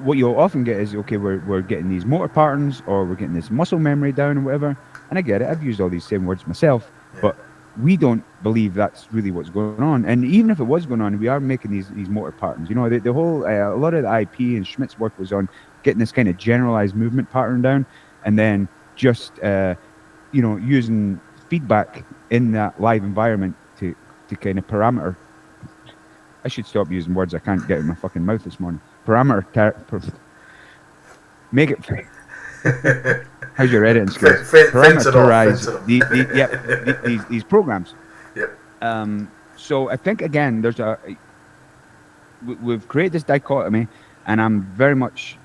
what you'll often get is, okay, we're getting these motor patterns, or we're getting this muscle memory down or whatever. And I get it. I've used all these same words myself, but we don't believe that's really what's going on. And even if it was going on, we are making these motor patterns. The whole, a lot of the IP and Schmidt's work was on getting this kind of generalized movement pattern down, and then just, using feedback in that live environment to kind of parameter. I should stop using words I can't get in my fucking mouth this morning. Make it. How's your editing skills? Parameterize these programs. Yep. So I think, again, we've created this dichotomy, and I'm very much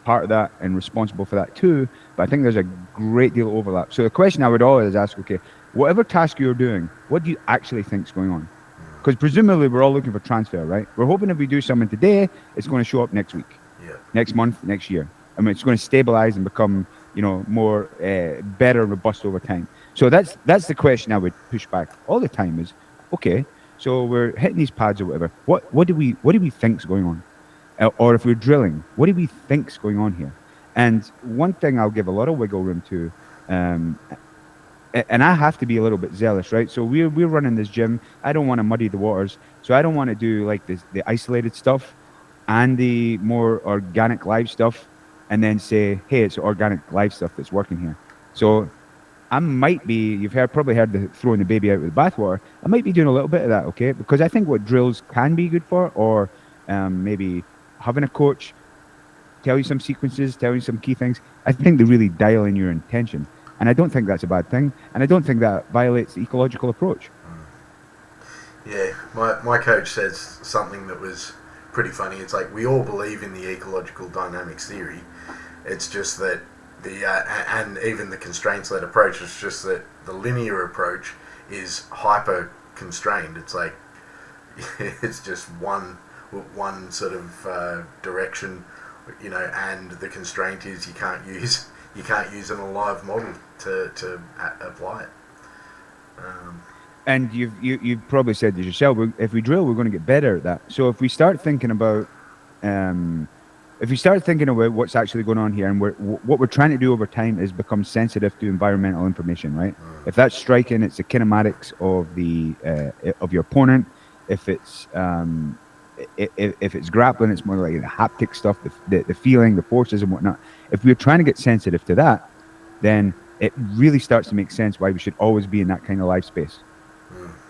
part of that and responsible for that too. But I think there's a great deal of overlap. So the question I would always ask, okay, whatever task you're doing, what do you actually think is going on? Because presumably we're all looking for transfer, right? We're hoping if we do something today, it's going to show up next week, next month, next year. I mean, it's going to stabilize and become, more better, robust over time. So that's the question I would push back all the time is, okay, so we're hitting these pads or whatever. What do we think's going on? Or if we're drilling, what do we think's going on here? And one thing I'll give a lot of wiggle room to, and I have to be a little bit zealous, right? So we're running this gym. I don't want to muddy the waters. So I don't want to do like the isolated stuff and the more organic live stuff, and then say, hey, it's organic live stuff that's working here. So I might be, you've probably heard the throwing the baby out with the bathwater. I might be doing a little bit of that, okay? Because I think what drills can be good for, or maybe having a coach tell you some sequences, tell you some key things, I think they really dial in your intention. And I don't think that's a bad thing. And I don't think that violates the ecological approach. Yeah, my coach says something that was pretty funny. It's like, we all believe in the ecological dynamics theory. It's just that and even the constraints-led approach, it's just that the linear approach is hyper-constrained. It's like, it's just one sort of direction, and the constraint is you can't use an alive model to apply it. And you've probably said this yourself. If we drill, we're going to get better at that. So if we start thinking about what's actually going on here, and what we're trying to do over time is become sensitive to environmental information, right? If that's striking, it's the kinematics of your opponent. If it's grappling, it's more like the haptic stuff, the feeling, the forces and whatnot. If we're trying to get sensitive to that, then it really starts to make sense why we should always be in that kind of live space.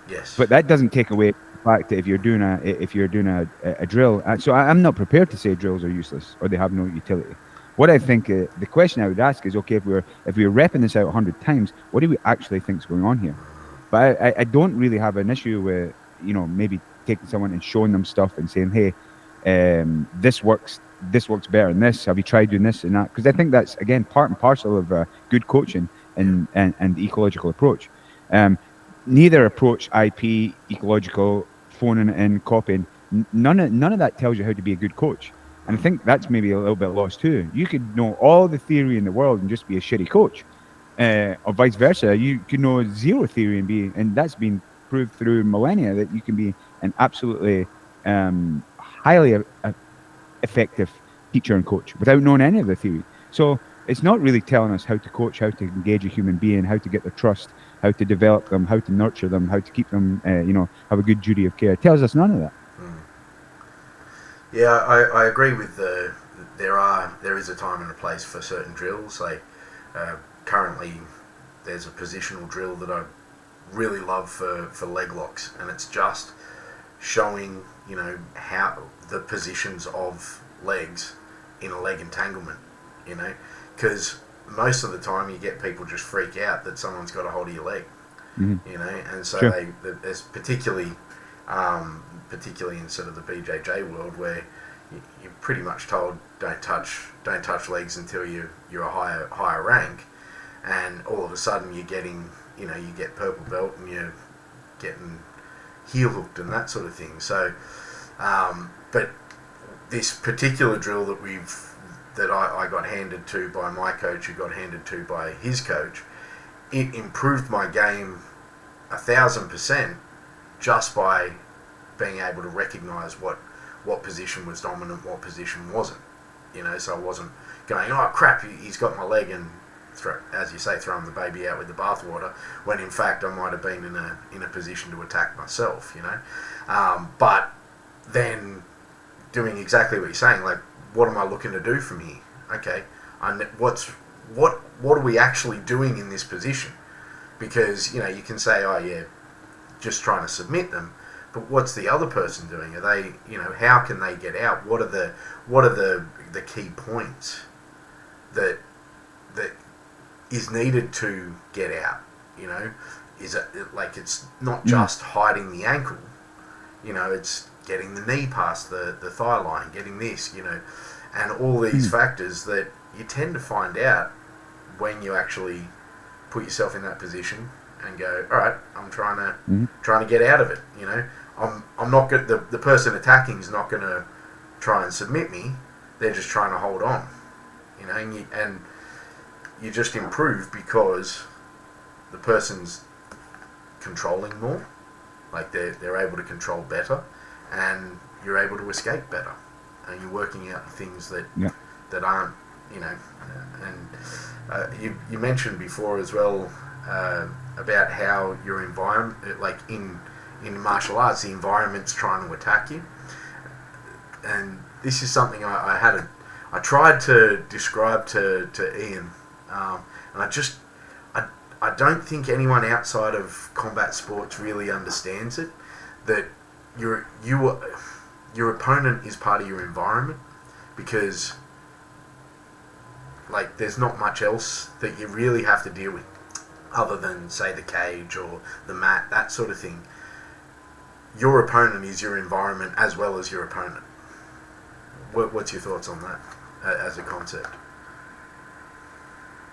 Yes. But that doesn't take away fact that if you're doing a drill, so I'm not prepared to say drills are useless or they have no utility. What I think the question I would ask is, okay, if we're repping this out 100 times, what do we actually think is going on here? But I don't really have an issue with, maybe taking someone and showing them stuff and saying, hey, this works better than this. Have you tried doing this and that? Because I think that's, again, part and parcel of good coaching and the ecological approach. Neither approach, IP, ecological, phoning it in, copying, none of that tells you how to be a good coach. And I think that's maybe a little bit lost too. You could know all the theory in the world and just be a shitty coach. Or vice versa. You could know zero theory and that's been proved through millennia that you can be an absolutely highly effective teacher and coach without knowing any of the theory. So it's not really telling us how to coach, how to engage a human being, how to get their trust, how to develop them, how to nurture them, how to keep them, have a good duty of care. It tells us none of that. Yeah, I agree with there is a time and a place for certain drills. Like currently, there's a positional drill that I really love for leg locks, and it's just showing how the positions of legs in a leg entanglement. Because most of the time you get people just freak out that someone's got a hold of your leg. And so sure. there's particularly in sort of the BJJ world where you're pretty much told don't touch legs until you're a higher rank, and all of a sudden you're getting you get purple belt and you're getting heel hooked and that sort of thing. So but this particular drill that I got handed to by my coach, who got handed to by his coach, it improved my game 1,000% just by being able to recognise what position was dominant, what position wasn't. So I wasn't going, oh crap, he's got my leg, and as you say, throwing the baby out with the bathwater, when in fact I might have been in a position to attack myself. But then doing exactly what you're saying, like, what am I looking to do from here? Okay, what are we actually doing in this position? Because you can say, oh yeah, just trying to submit them, but what's the other person doing? Are they, how can they get out? What are the key points that is needed to get out? Is it like, it's not just hiding the ankle, it's getting the knee past the thigh line, getting this, and all these factors that you tend to find out when you actually put yourself in that position and go, all right, I'm trying to get out of it. I'm not good. The person attacking is not going to try and submit me. They're just trying to hold on. And you just improve because the person's controlling more. Like they're able to control better, and you're able to escape better, and you're working out things that aren't, and you mentioned before as well about how your environment, like in martial arts, the environment's trying to attack you, and this is something I tried to describe to Ian, and I don't think anyone outside of combat sports really understands it, that your opponent is part of your environment, because like there's not much else that you really have to deal with other than, say, the cage or the mat, that sort of thing. Your opponent is your environment as well as your opponent. What's your thoughts on that as a concept?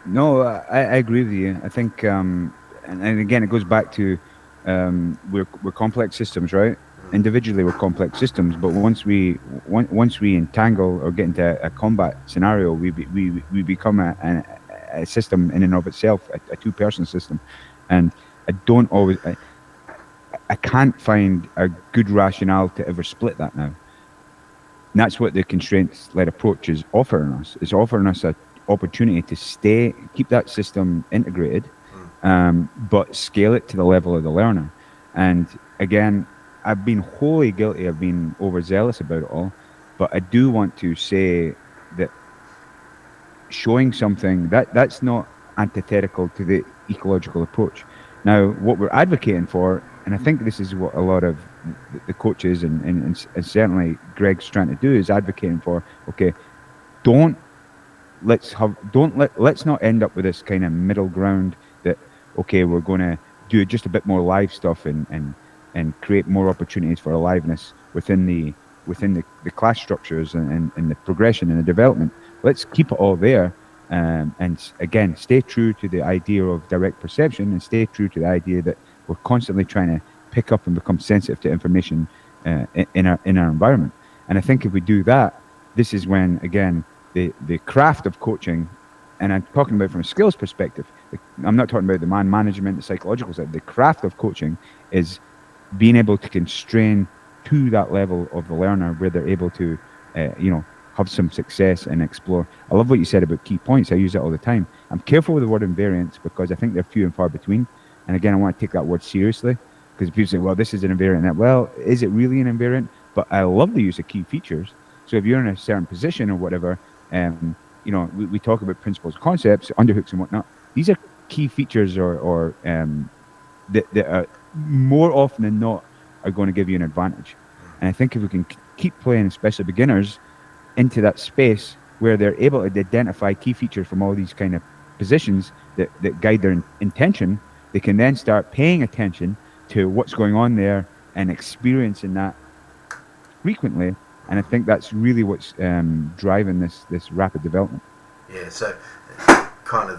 No, I agree with you. I think, and again, it goes back to we're complex systems, right? Individually, we're complex systems, but once we entangle or get into a combat scenario, we become a system in and of itself, a two-person system, and I can't find a good rationale to ever split that now. And that's what the constraints-led approach is offering us. It's offering us an opportunity to keep that system integrated, but scale it to the level of the learner. And again, I've been wholly guilty of being overzealous about it all, but I do want to say that showing something that's not antithetical to the ecological approach. Now, what we're advocating for, and I think this is what a lot of the coaches and certainly Greg's trying to do is advocating for, okay, don't let's not end up with this kind of middle ground that, okay, we're going to do just a bit more live stuff and create more opportunities for aliveness within the class structures and the progression and the development. Let's keep it all there, and again, stay true to the idea of direct perception and stay true to the idea that we're constantly trying to pick up and become sensitive to information in our environment. And I think if we do that, this is when, again, the craft of coaching, and I'm talking about from a skills perspective, I'm not talking about the man management, the psychological side. The craft of coaching is being able to constrain to that level of the learner where they're able to, have some success and explore. I love what you said about key points. I use it all the time. I'm careful with the word invariance because I think they're few and far between. And again, I want to take that word seriously because people say, well, this is an invariant. Well, is it really an invariant? But I love the use of key features. So if you're in a certain position or whatever, we talk about principles, concepts, underhooks and whatnot. These are key features or that are more often than not are going to give you an advantage. And I think if we can keep playing, especially beginners, into that space where they're able to identify key features from all these kind of positions that guide their intention, they can then start paying attention to what's going on there and experiencing that frequently. And I think that's really what's driving this rapid development. Yeah, so kind of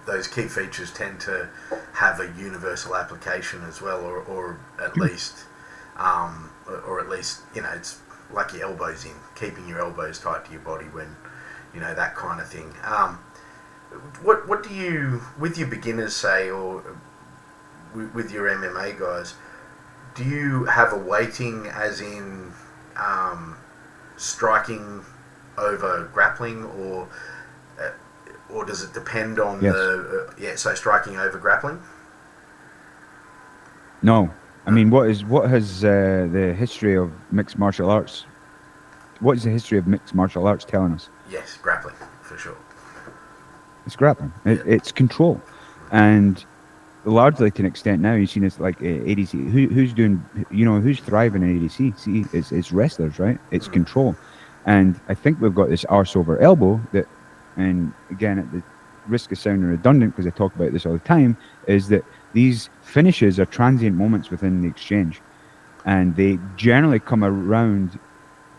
those key features tend to have a universal application as well, or at least, it's like your elbows in, keeping your elbows tight to your body when, that kind of thing. What do you, with your beginners say, or with your MMA guys, do you have a weighting as in striking over grappling, or does it depend on so striking over grappling? No. I mean, what has the history of mixed martial arts? What is the history of mixed martial arts telling us? Yes, grappling for sure. It's grappling. It's control, and largely to an extent now you've seen it's like ADC. Who's doing? Who's thriving in ADC? See, it's wrestlers, right? It's control, and I think we've got this arse over elbow that, and again, at the risk of sounding redundant because I talk about this all the time, is that these finishes are transient moments within the exchange, and they generally come around.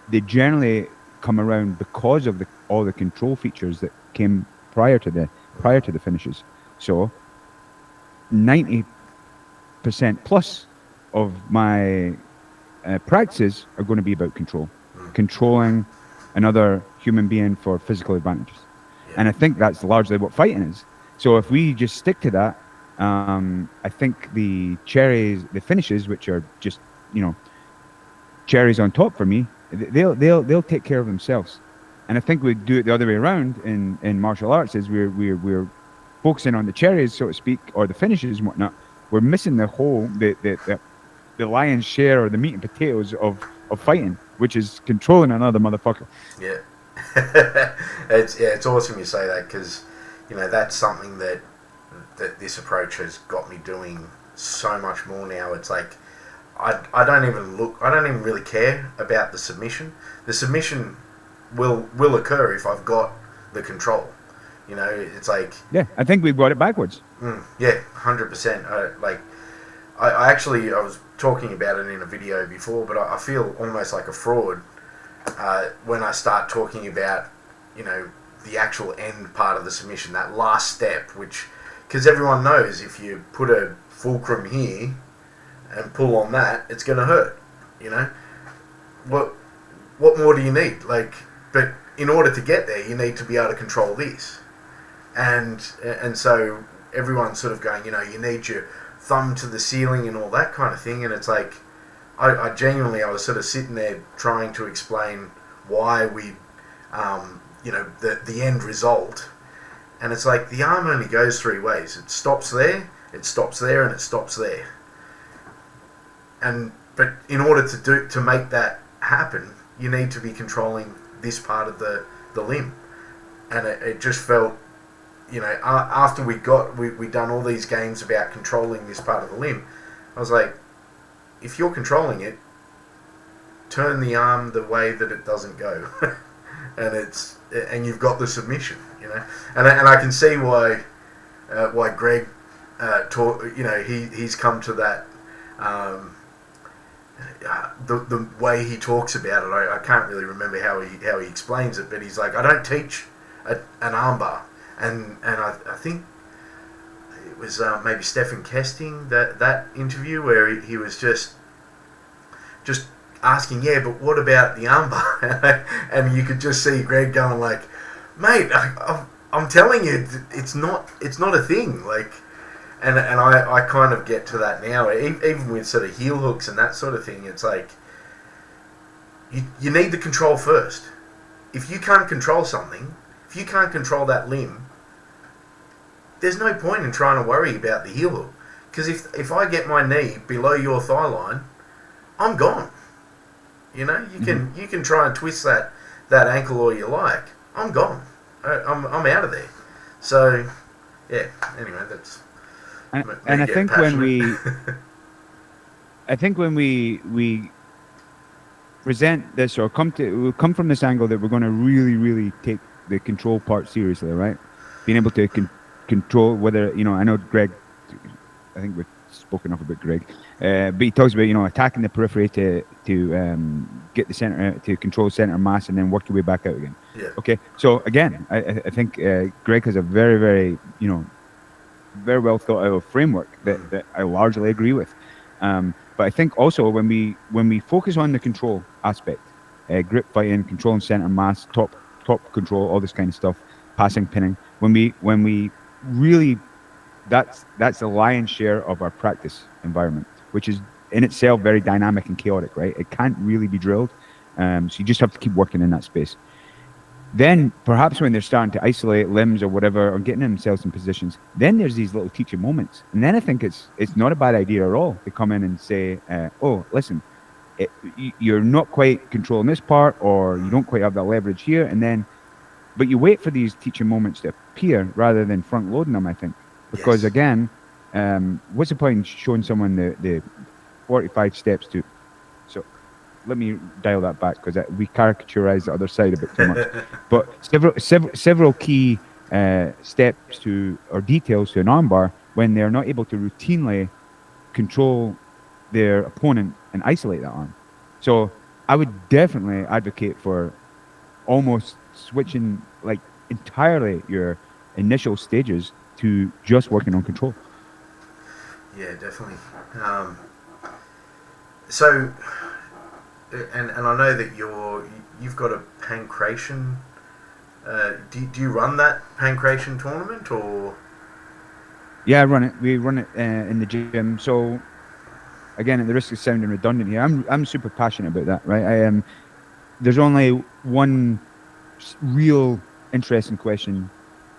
Because of all the control features that came prior to the finishes. So 90% plus of my practices are going to be about controlling another human being for physical advantages. And I think that's largely what fighting is. So if we just stick to that, I think the finishes, which are just, cherries on top for me, they'll take care of themselves. And I think we do it the other way around in martial arts, is we're focusing on the cherries, so to speak, or the finishes and whatnot. We're missing the whole, the lion's share or the meat and potatoes of fighting, which is controlling another motherfucker. Yeah. It's awesome you say that, because that's something that this approach has got me doing so much more now. It's like I don't even really care about the submission. The submission will occur if I've got the control. It's like, yeah, I think we've got it backwards. 100%. I was talking about it in a video before, but I feel almost like a fraud when I start talking about, the actual end part of the submission, that last step, because everyone knows if you put a fulcrum here and pull on that, it's going to hurt. What more do you need? But in order to get there, you need to be able to control this, and so everyone's sort of going, you need your thumb to the ceiling and all that kind of thing, and it's like, I genuinely, I was sort of sitting there trying to explain why we, the end result, and it's like the arm only goes three ways. It stops there, and it stops there. But in order to make that happen, you need to be controlling this part of the limb, and it just felt, after we done all these games about controlling this part of the limb, I was like, if you're controlling it, turn the arm the way that it doesn't go, and you've got the submission, you know. And I can see why Greg he's come to that. The way he talks about it, I can't really remember how he explains it, but he's like, I don't teach an armbar, and I think it was maybe Stephen Kesting, that interview where he was just asking, yeah, but what about the armbar? And you could just see Greg going like, mate, I'm telling you, it's not a thing, like. And I kind of get to that now, even with sort of heel hooks and that sort of thing. It's like, you need the control first. If you can't control something, if you can't control that limb, there's no point in trying to worry about the heel hook. Because if I get my knee below your thigh line, I'm gone. You know, you can try and twist that ankle all you like. I'm gone. I'm out of there. So, yeah, anyway, that's... And I think when we present this or we'll come from this angle that we're going to really, really take the control part seriously, right? Being able to control whether, you know, I know Greg, I think we've spoken enough about Greg, but he talks about, you know, attacking the periphery to get the center, to control center mass and then work your way back out again. Yeah. Okay, so again, I think Greg has a very, very, you know, very well thought out framework that I largely agree with. But I think also when we focus on the control aspect, grip fighting, controlling center mass, top control, all this kind of stuff, passing, pinning, when we really, that's the lion's share of our practice environment, which is in itself very dynamic and chaotic, right? It can't really be drilled. So you just have to keep working in that space. Then perhaps when they're starting to isolate limbs or whatever, or getting themselves in positions, then there's these little teaching moments. And then I think it's not a bad idea at all to come in and say, oh, listen, you're not quite controlling this part, or you don't quite have that leverage here. But you wait for these teaching moments to appear rather than front loading them, I think. Because again, what's the point in showing someone the 45 steps to... So let me dial that back, because we caricaturize the other side a bit too much. But several key steps to, or details to an armbar, when they're not able to routinely control their opponent and isolate that arm. So I would definitely advocate for almost switching like entirely your initial stages to just working on control. Yeah, definitely. So, and I know that you've got a pancration. Do you run that pancration tournament, or? Yeah, I run it. We run it in the gym. So, again, at the risk of sounding redundant here, I'm super passionate about that. Right? There's only one real interesting question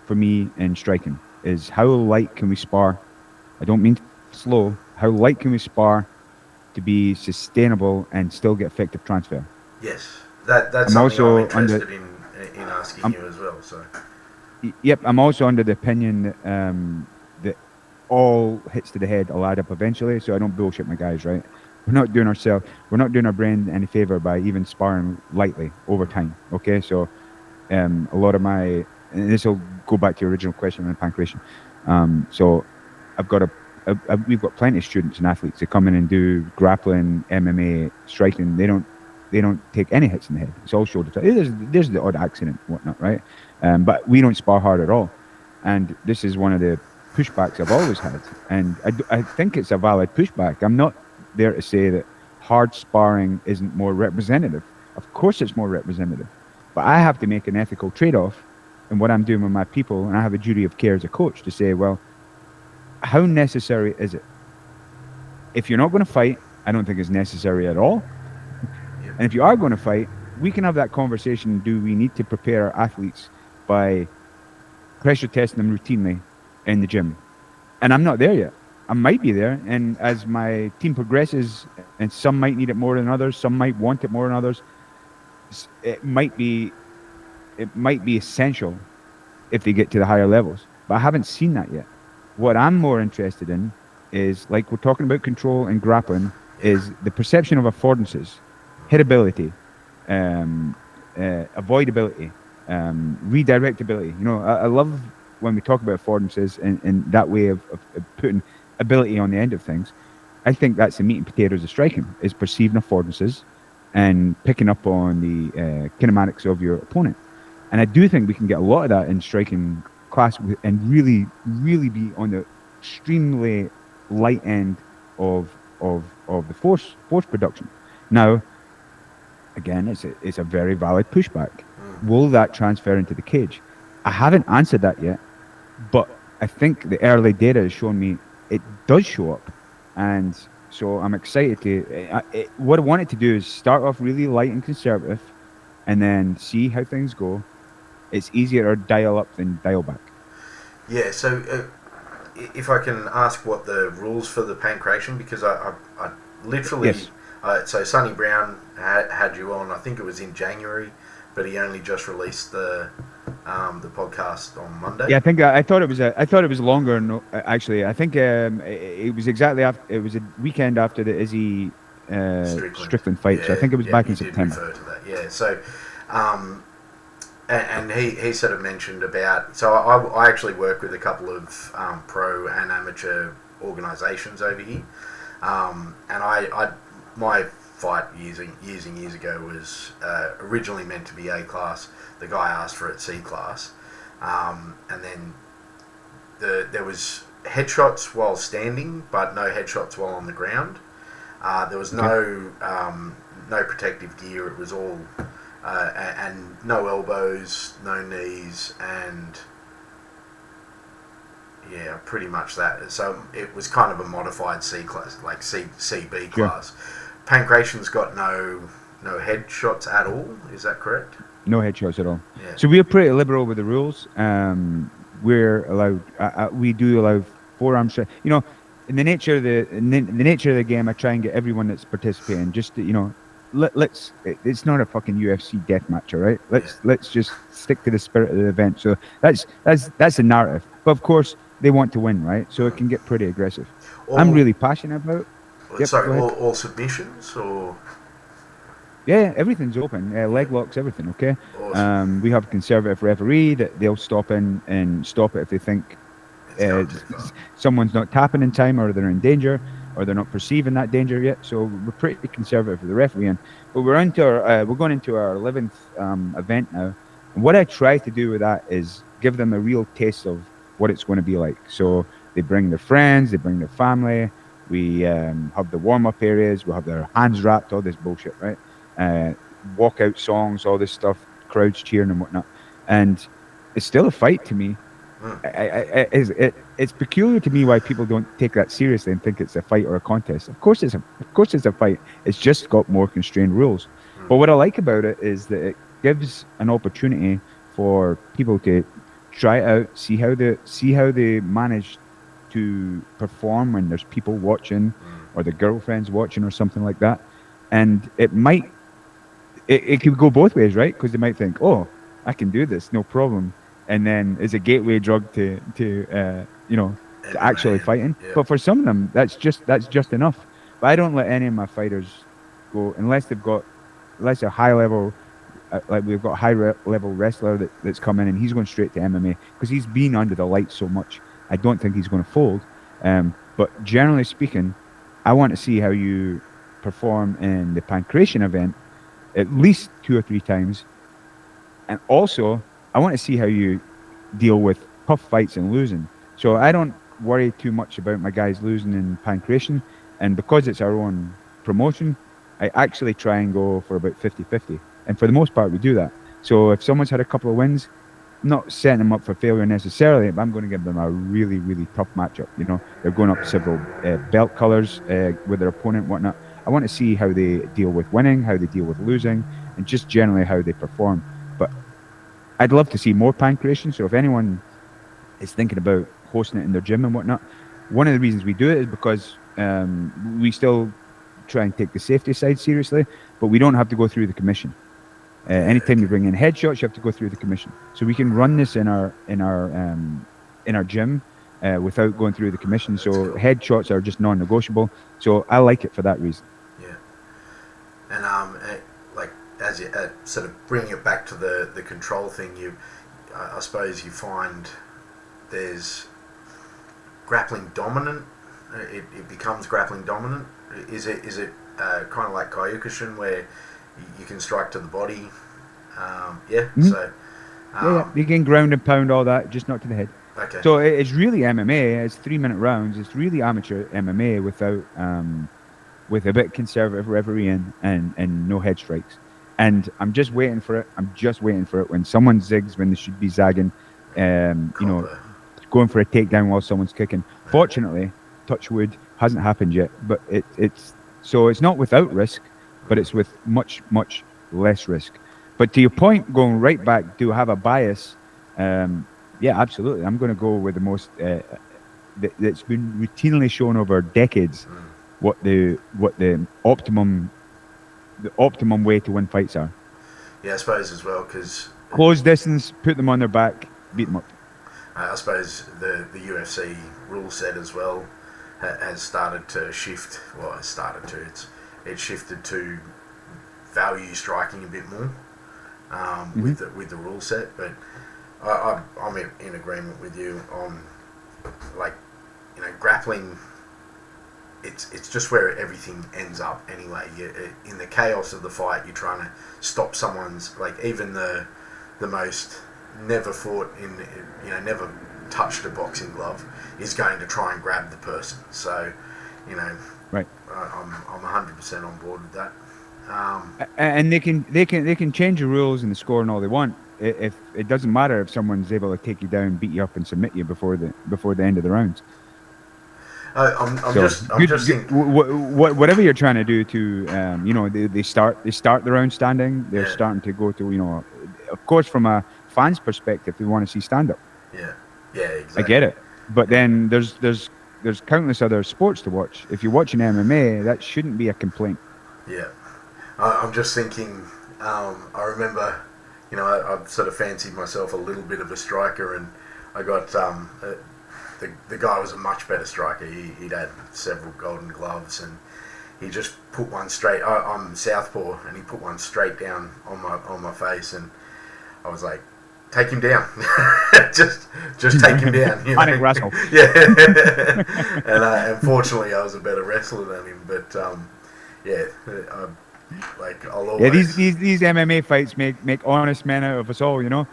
for me in striking: is how light can we spar? I don't mean slow. How light can we spar to be sustainable and still get effective transfer? Yes, that's something I'm interested in asking you as well. So. Yep, I'm also under the opinion that all hits to the head will add up eventually. So I don't bullshit my guys, right? We're not doing our brain any favor by even sparring lightly over time. Okay, so a lot of and this will go back to your original question on pancreation. So we've got plenty of students and athletes that come in and do grappling, MMA, striking. They don't take any hits in the head. It's all shoulder to. There's the odd accident, whatnot, right? But we don't spar hard at all. And this is one of the pushbacks I've always had. And I think it's a valid pushback. I'm not there to say that hard sparring isn't more representative. Of course it's more representative. But I have to make an ethical trade-off in what I'm doing with my people, and I have a duty of care as a coach to say, well, how necessary is it? If you're not going to fight, I don't think it's necessary at all. And if you are going to fight, we can have that conversation. Do we need to prepare our athletes by pressure testing them routinely in the gym? And I'm not there yet. I might be there. And as my team progresses, and some might need it more than others, some might want it more than others, it might be essential if they get to the higher levels. But I haven't seen that yet. What I'm more interested in is, like we're talking about control and grappling, is the perception of affordances, hitability, avoidability, redirectability. You know, I love when we talk about affordances in that way of putting ability on the end of things. I think that's the meat and potatoes of striking, is perceiving affordances and picking up on the kinematics of your opponent. And I do think we can get a lot of that in striking class and really, really be on the extremely light end of the force production. Now, again, it's a very valid pushback. Will that transfer into the cage? I haven't answered that yet, but I think the early data has shown me it does show up, and so I'm excited to. What I wanted to do is start off really light and conservative, and then see how things go. It's easier to dial up than dial back. Yeah. So, if I can ask, what the rules for the pancreation, because I literally. Yes. So Sonny Brown had you on. I think it was in January, but he only just released the podcast on Monday. Yeah, I thought it was longer. No, actually, I think it was exactly after. It was a weekend after the Izzy Strickland fight. Yeah, so I think it was back in did September. Refer to that. Yeah. So, and he sort of mentioned about. So I actually work with a couple of pro and amateur organisations over here, and my fight years ago was originally meant to be A class. The guy asked for it C class, and then there was headshots while standing, but no headshots while on the ground. There was no protective gear. It was all and no elbows, no knees, and yeah, pretty much that. So it was kind of a modified C class, like CB class. Yeah. Pancreation's got no headshots at all. Is that correct? No headshots at all. Yeah. So we're pretty liberal with the rules. We're allowed. We do allow forearm strike. You know, in the nature of the game, I try and get everyone that's participating. Just to, you know, let's. It's not a fucking UFC death match, all right? Let's just stick to the spirit of the event. So that's the narrative. But of course, they want to win, right? So it can get pretty aggressive. I'm really passionate about. Yep, sorry, all submissions or? Yeah, everything's open. Leg locks, everything. Okay. Awesome. We have a conservative referee that they'll stop in and stop it if they think someone's not tapping in time, or they're in danger, or they're not perceiving that danger yet. So we're pretty conservative with the refereeing. But we're going into our 11th event now. And what I try to do with that is give them a real taste of what it's going to be like. So they bring their friends, they bring their family. We have the warm-up areas. We'll have their hands wrapped, all this bullshit, right? Walkout songs, all this stuff, crowds cheering and whatnot. And it's still a fight to me. It's peculiar to me why people don't take that seriously and think it's a fight or a contest. Of course it's a fight. It's just got more constrained rules. But what I like about it is that it gives an opportunity for people to try it out, see how they manage to perform when there's people watching, or the girlfriend's watching, or something like that. And it could go both ways, right? Because they might think, oh, I can do this, no problem. And then it's a gateway drug to actually fighting. Yeah. But for some of them, that's just enough. But I don't let any of my fighters go unless they're high level. Like we've got a high level wrestler that's come in and he's going straight to MMA because he's been under the lights so much. I don't think he's going to fold. But generally speaking, I want to see how you perform in the pancreation event at least 2 or 3 times. And also, I want to see how you deal with tough fights and losing. So I don't worry too much about my guys losing in pancreation. And because it's our own promotion, I actually try and go for about 50-50. And for the most part, we do that. So if someone's had a couple of wins, I'm not setting them up for failure necessarily, but I'm going to give them a really, really tough matchup. You know, they're going up several belt colors with their opponent and whatnot. I want to see how they deal with winning, how they deal with losing, and just generally how they perform. But I'd love to see more pancreation. So if anyone is thinking about hosting it in their gym and whatnot, one of the reasons we do it is because we still try and take the safety side seriously, but we don't have to go through the commission. Anytime you bring in headshots, you have to go through the commission. So we can run this in our gym without going through the commission. So headshots are just non-negotiable. So I like it for that reason. as you sort of bring it back to the control thing, I suppose you find there's grappling dominant. It becomes grappling dominant. Is it kind of like Kyokushin where you can strike to the body? So you can ground and pound all that, just not to the head. Okay. So it's really MMA. It's 3-minute rounds. It's really amateur MMA without with a bit conservative refereeing and no head strikes. And I'm just waiting for it. When someone zigs when they should be zagging, going for a takedown while someone's kicking. Fortunately, touch wood, hasn't happened yet. But it's not without risk, but it's with much, much less risk. But to your point, going right back, do I have a bias? Yeah, absolutely. I'm going to go with the most that's been routinely shown over decades. What the optimum way to win fights are. Yeah, I suppose as well, because close distance, put them on their back, beat them up. I suppose the UFC rule set as well has started to shift. Well, it's shifted to value striking a bit more with the rule set. But I'm in agreement with you on, like, grappling. It's just where everything ends up anyway. In the chaos of the fight, you're trying to stop someone's, like, even the most never fought never touched a boxing glove is going to try and grab the person. So, right. I'm 100% on board with that. And they can change the rules and the score and all they want. If it doesn't matter if someone's able to take you down, beat you up, and submit you before the end of the rounds. Whatever you're trying to do to, they start the round standing. They're starting to go to, of course, from a fan's perspective, they want to see stand up. Yeah, exactly. I get it, but then there's countless other sports to watch. If you're watching MMA, that shouldn't be a complaint. Yeah, I'm just thinking. I remember, I've sort of fancied myself a little bit of a striker, and I got the guy was a much better striker. He'd had several golden gloves, and he just put one straight. I'm southpaw, and he put one straight down on my face, and I was like, "Take him down, just take him down." Panic wrestle. Yeah, and unfortunately, I was a better wrestler than him. But I'll always. Yeah, these MMA fights make honest men out of us all. You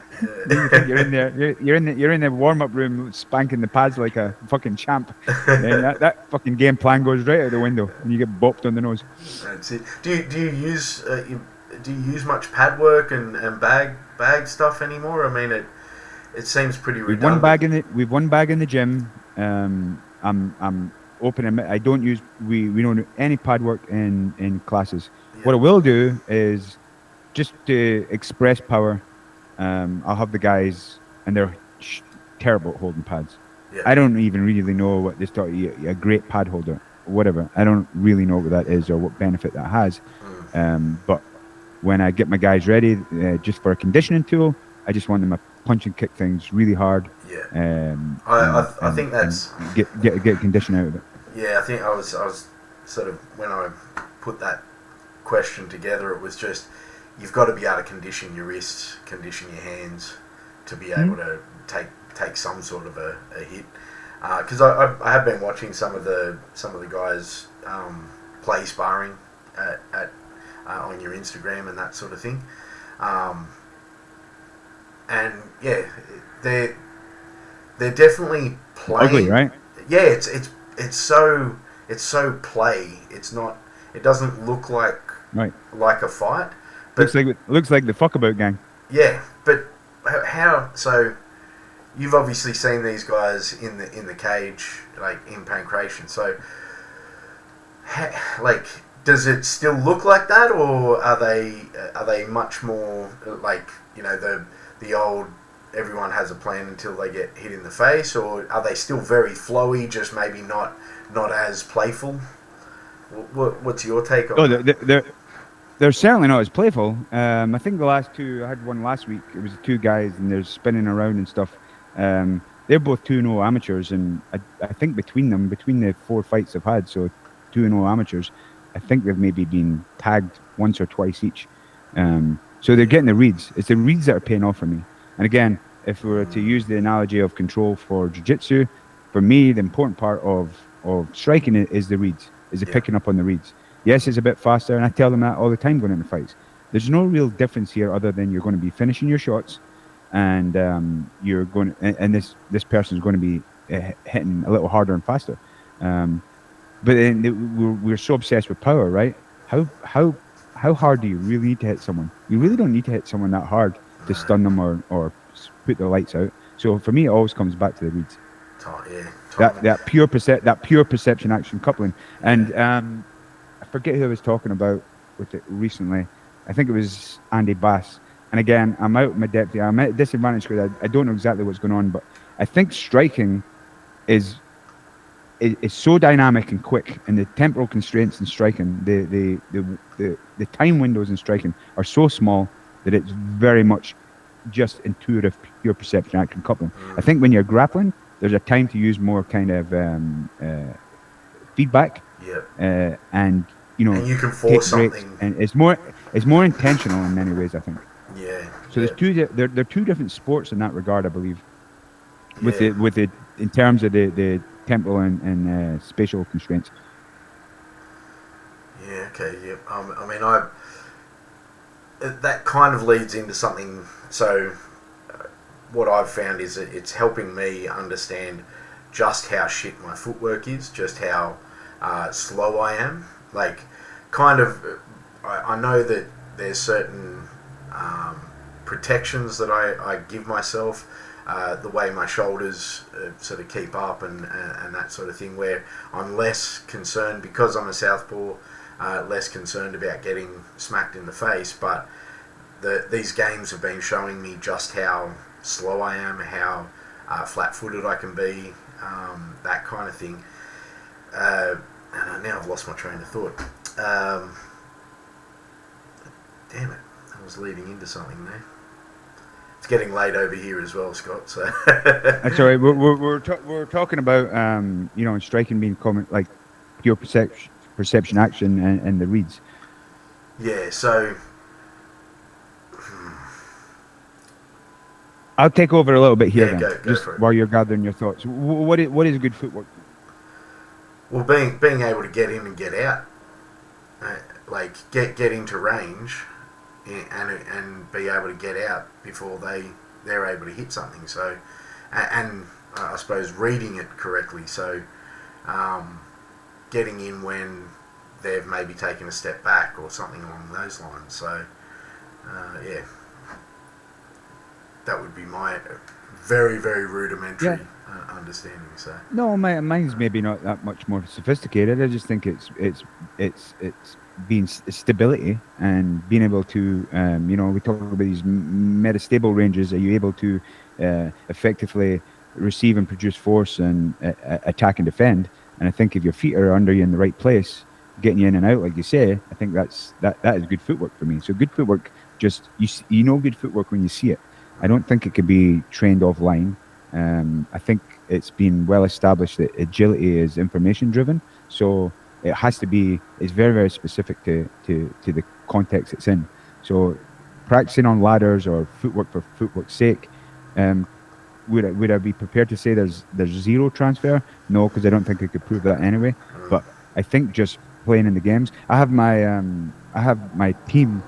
think you're in there, you're in the warm up room spanking the pads like a fucking champ, and that fucking game plan goes right out the window, and you get bopped on the nose. That's it. Do you use much pad work and bag stuff anymore? I mean, it seems pretty redundant. We've one bag in the gym. I'm open. I don't use. We don't do any pad work in classes. Yeah. What I will do is just to express power. I'll have the guys, and they're terrible at holding pads. Yeah. I don't even really know what this talk. A great pad holder, whatever. I don't really know what that is or what benefit that has. But when I get my guys ready, just for a conditioning tool, I just want them to punch and kick things really hard. Yeah. I think that's get condition out of it. Yeah, I think I was sort of, when I put that question together, it was just, you've got to be able to condition your wrists, condition your hands to be able to take some sort of a hit. Because I have been watching some of the guys play sparring at on your Instagram and that sort of thing, and yeah, they're definitely playing. Ugly, right? Yeah, it's so play. It's not. It doesn't look like a fight. But looks like the fuckabout gang. Yeah, but how? So you've obviously seen these guys in the cage, like in pancration. So, does it still look like that, or are they much more like, the old, everyone has a plan until they get hit in the face, or are they still very flowy, just maybe not as playful? What's your take on that? They're certainly not as playful. I think the last two, I had one last week, it was two guys and they're spinning around and stuff. They're both 2-0 amateurs, and I think between the 4 fights they've had, so 2-0 amateurs, I think they've maybe been tagged once or twice each. So they're getting the reads. It's the reads that are paying off for me. And again, if we were to use the analogy of control for jiu-jitsu, for me, the important part of striking it is the reads, is the picking up on the reads. Yes, it's a bit faster, and I tell them that all the time going into fights. There's no real difference here other than you're going to be finishing your shots, and you're going, and this person's going to be hitting a little harder and faster. But then we're so obsessed with power, right? How hard do you really need to hit someone? You really don't need to hit someone that hard to stun them or put their lights out. So for me, it always comes back to the reads. That pure perception action coupling. And I forget who I was talking about with it recently. I think it was Andy Bass. And again, I'm out of my depth here. I'm at a disadvantage because I don't know exactly what's going on, but I think striking is so dynamic and quick, and the temporal constraints in striking, the time windows in striking are so small that it's very much just intuitive, pure perception action coupling. I think when you're grappling, there's a time to use more kind of feedback, and and you can force something, and it's more intentional in many ways, I think. So they're two different sports in that regard, I believe. With the in terms of the temporal and spatial constraints. I mean, that kind of leads into something. So what I've found is that it's helping me understand just how shit my footwork is, just how slow I am. Like, kind of, I know that there's certain protections that I give myself. The way my shoulders sort of keep up and that sort of thing, where I'm less concerned, because I'm a southpaw, less concerned about getting smacked in the face. But these games have been showing me just how slow I am, how flat-footed I can be, that kind of thing. And now I've lost my train of thought. Damn it, I was leading into something there. It's getting late over here as well, Scott. So that's all right. We're talking about striking being common, like pure perception action and the reads. Yeah. So I'll take over a little bit here then, go just for it. While you're gathering your thoughts. What is good footwork? Well, being able to get in and get out, like get into range. And be able to get out before they're able to hit something. So, and I suppose reading it correctly. So, getting in when they've maybe taken a step back or something along those lines. So, that would be my very, very rudimentary understanding. So no, mine's maybe not that much more sophisticated. I just think it's being stability and being able to, we talk about these metastable ranges. Are you able to effectively receive and produce force and attack and defend? And I think if your feet are under you in the right place, getting you in and out, like you say, I think that is good footwork for me. So good footwork, just you know good footwork when you see it. I don't think it could be trained offline. I think it's been well established that agility is information driven. So it has to be, it's very, very specific to the context it's in. So practicing on ladders or footwork for footwork's sake, would I be prepared to say there's zero transfer? No, because I don't think I could prove that anyway. But I think just playing in the games, I have my team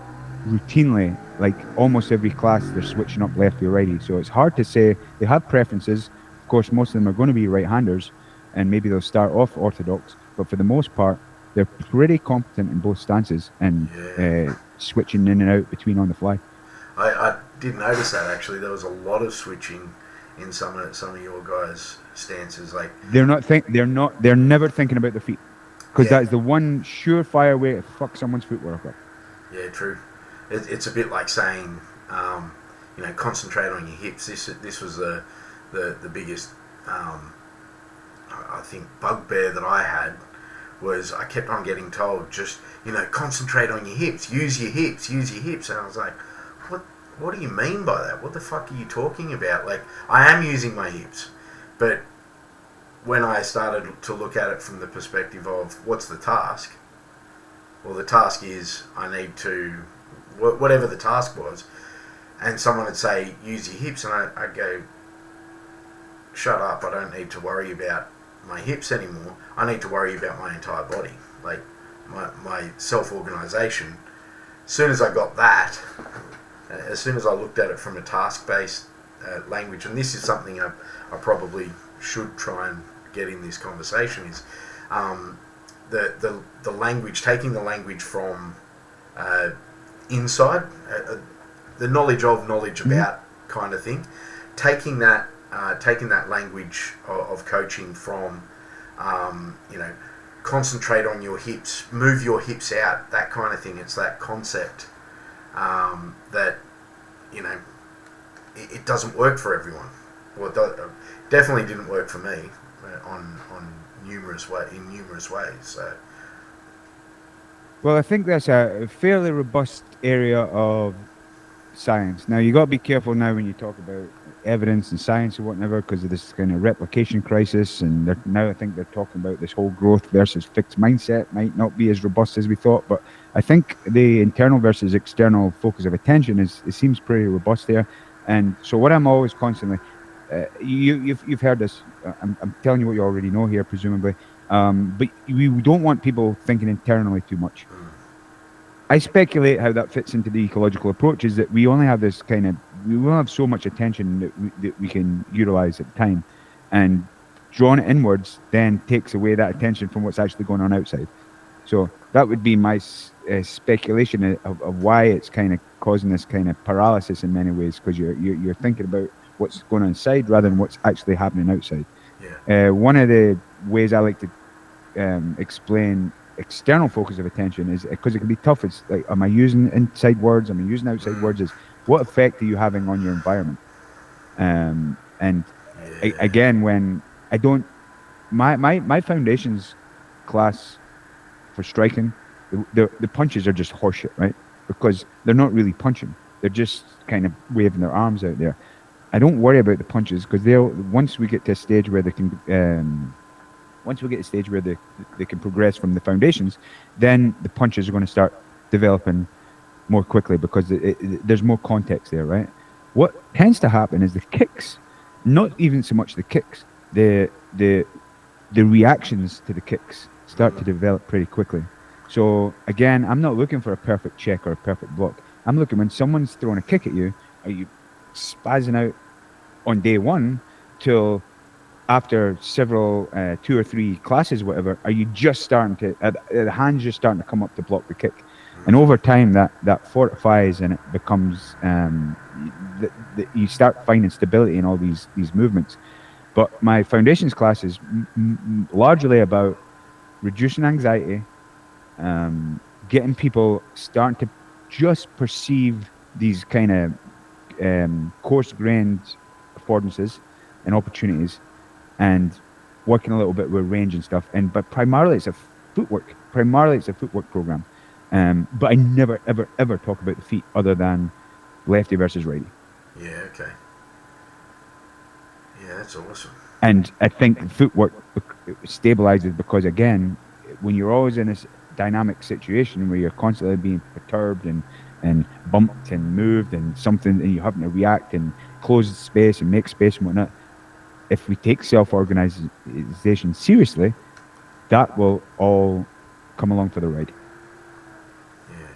routinely, like almost every class, they're switching up lefty or righty. So it's hard to say. They have preferences. Of course, most of them are going to be right-handers, and maybe they'll start off orthodox. But for the most part, they're pretty competent in both stances and switching in and out between on the fly. I did notice that actually. There was a lot of switching in some of your guys' stances. Like they're never thinking about their feet, because that is the one surefire way to fuck someone's footwork up. Yeah, true. It's a bit like saying, concentrate on your hips. This was the biggest, I think, bugbear that I had, was I kept on getting told, just, concentrate on your hips, use your hips. And I was like, what do you mean by that? What the fuck are you talking about? Like, I am using my hips. But when I started to look at it from the perspective of what's the task? Well, the task is I need to whatever the task was, and someone would say, use your hips, and I'd go, shut up, I don't need to worry about my hips anymore. I need to worry about my entire body, like my self-organisation. As soon as I got that, as soon as I looked at it from a task-based language, and this is something I probably should try and get in this conversation, is the language, taking the language from inside, the knowledge about kind of thing, taking that language of coaching from, concentrate on your hips, move your hips out, that kind of thing. It's that concept that, it doesn't work for everyone. Well, it definitely didn't work for me in numerous ways. So. Well, I think that's a fairly robust area of science. Now, you got to be careful now when you talk about evidence and science or whatever, because of this kind of replication crisis, and now I think they're talking about this whole growth versus fixed mindset might not be as robust as we thought, but I think the internal versus external focus of attention it seems pretty robust there. And so what I'm always constantly you've heard this, I'm telling you what you already know here, presumably, but we don't want people thinking internally too much. I speculate how that fits into the ecological approach is that we only have this we will have so much attention that we can utilize at the time, and drawing it inwards then takes away that attention from what's actually going on outside. So that would be my speculation of why it's kind of causing this kind of paralysis in many ways, because you're thinking about what's going on inside rather than what's actually happening outside. Yeah. One of the ways I like to explain external focus of attention is because it can be tough. It's like, am I using inside words? Am I using outside words? Is what effect are you having on your environment? Again, when I don't, my foundations class for striking, the punches are just horseshit, right? Because they're not really punching; they're just kind of waving their arms out there. I don't worry about the punches because once we get to a stage where they can. Once we get to a stage where they can progress from the foundations, then the punches are going to start developing more quickly because there's more context there, right? What tends to happen is the kicks, not even so much the kicks, the reactions to the kicks start to develop pretty quickly. So again, I'm not looking for a perfect check or a perfect block. I'm looking when someone's throwing a kick at you, are you spazzing out on day one till after several 2 or 3 classes, whatever, are you just starting to the hands just starting to come up to block the kick, and over time that fortifies and it becomes you start finding stability in all these movements. But my foundations class is largely about reducing anxiety, getting people starting to just perceive these kind of coarse-grained affordances and opportunities, and working a little bit with range and stuff. But primarily it's a footwork program. But I never ever talk about the feet other than lefty versus righty. Yeah. Okay. Yeah, that's awesome. And I think footwork stabilizes because, again, when you're always in this dynamic situation where you're constantly being perturbed and bumped and moved and something, and you're having to react and close the space and make space and whatnot, if we take self-organization seriously, that will all come along for the ride. Yeah.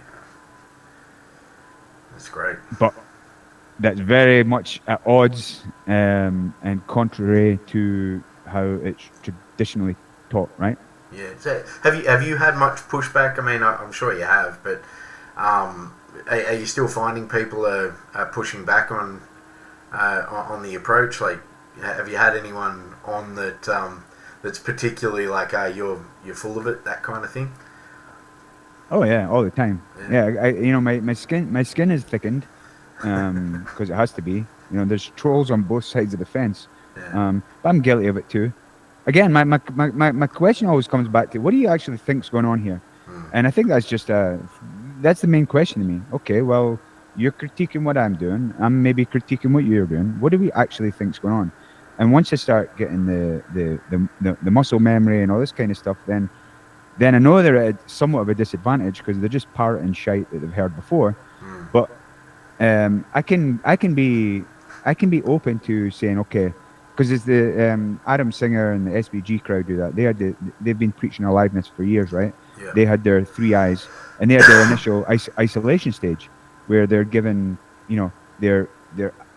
That's great. But that's very much at odds and contrary to how it's traditionally taught, right? Yeah. So have you had much pushback? I mean, I'm sure you have, but are you still finding people are pushing back on the approach? Like, have you had anyone on that's particularly like, you're full of it, that kind of thing? Oh yeah, all the time. Yeah, my skin is thickened because it has to be. There's trolls on both sides of the fence. Yeah. But I'm guilty of it too. Again, my question always comes back to, what do you actually think's going on here? And I think that's that's the main question to me. Okay, well, you're critiquing what I'm doing. I'm maybe critiquing what you're doing. What do we actually think's going on? And once I start getting the muscle memory and all this kind of stuff, then then I know they're at somewhat of a disadvantage because they're just parroting shite that they've heard before. But I can be open to saying, okay, because it's the Adam Singer and the SBG crowd do that. They've been preaching aliveness for years, right? Yeah. They had their 3 eyes, and they had their initial isolation stage where they're given, they're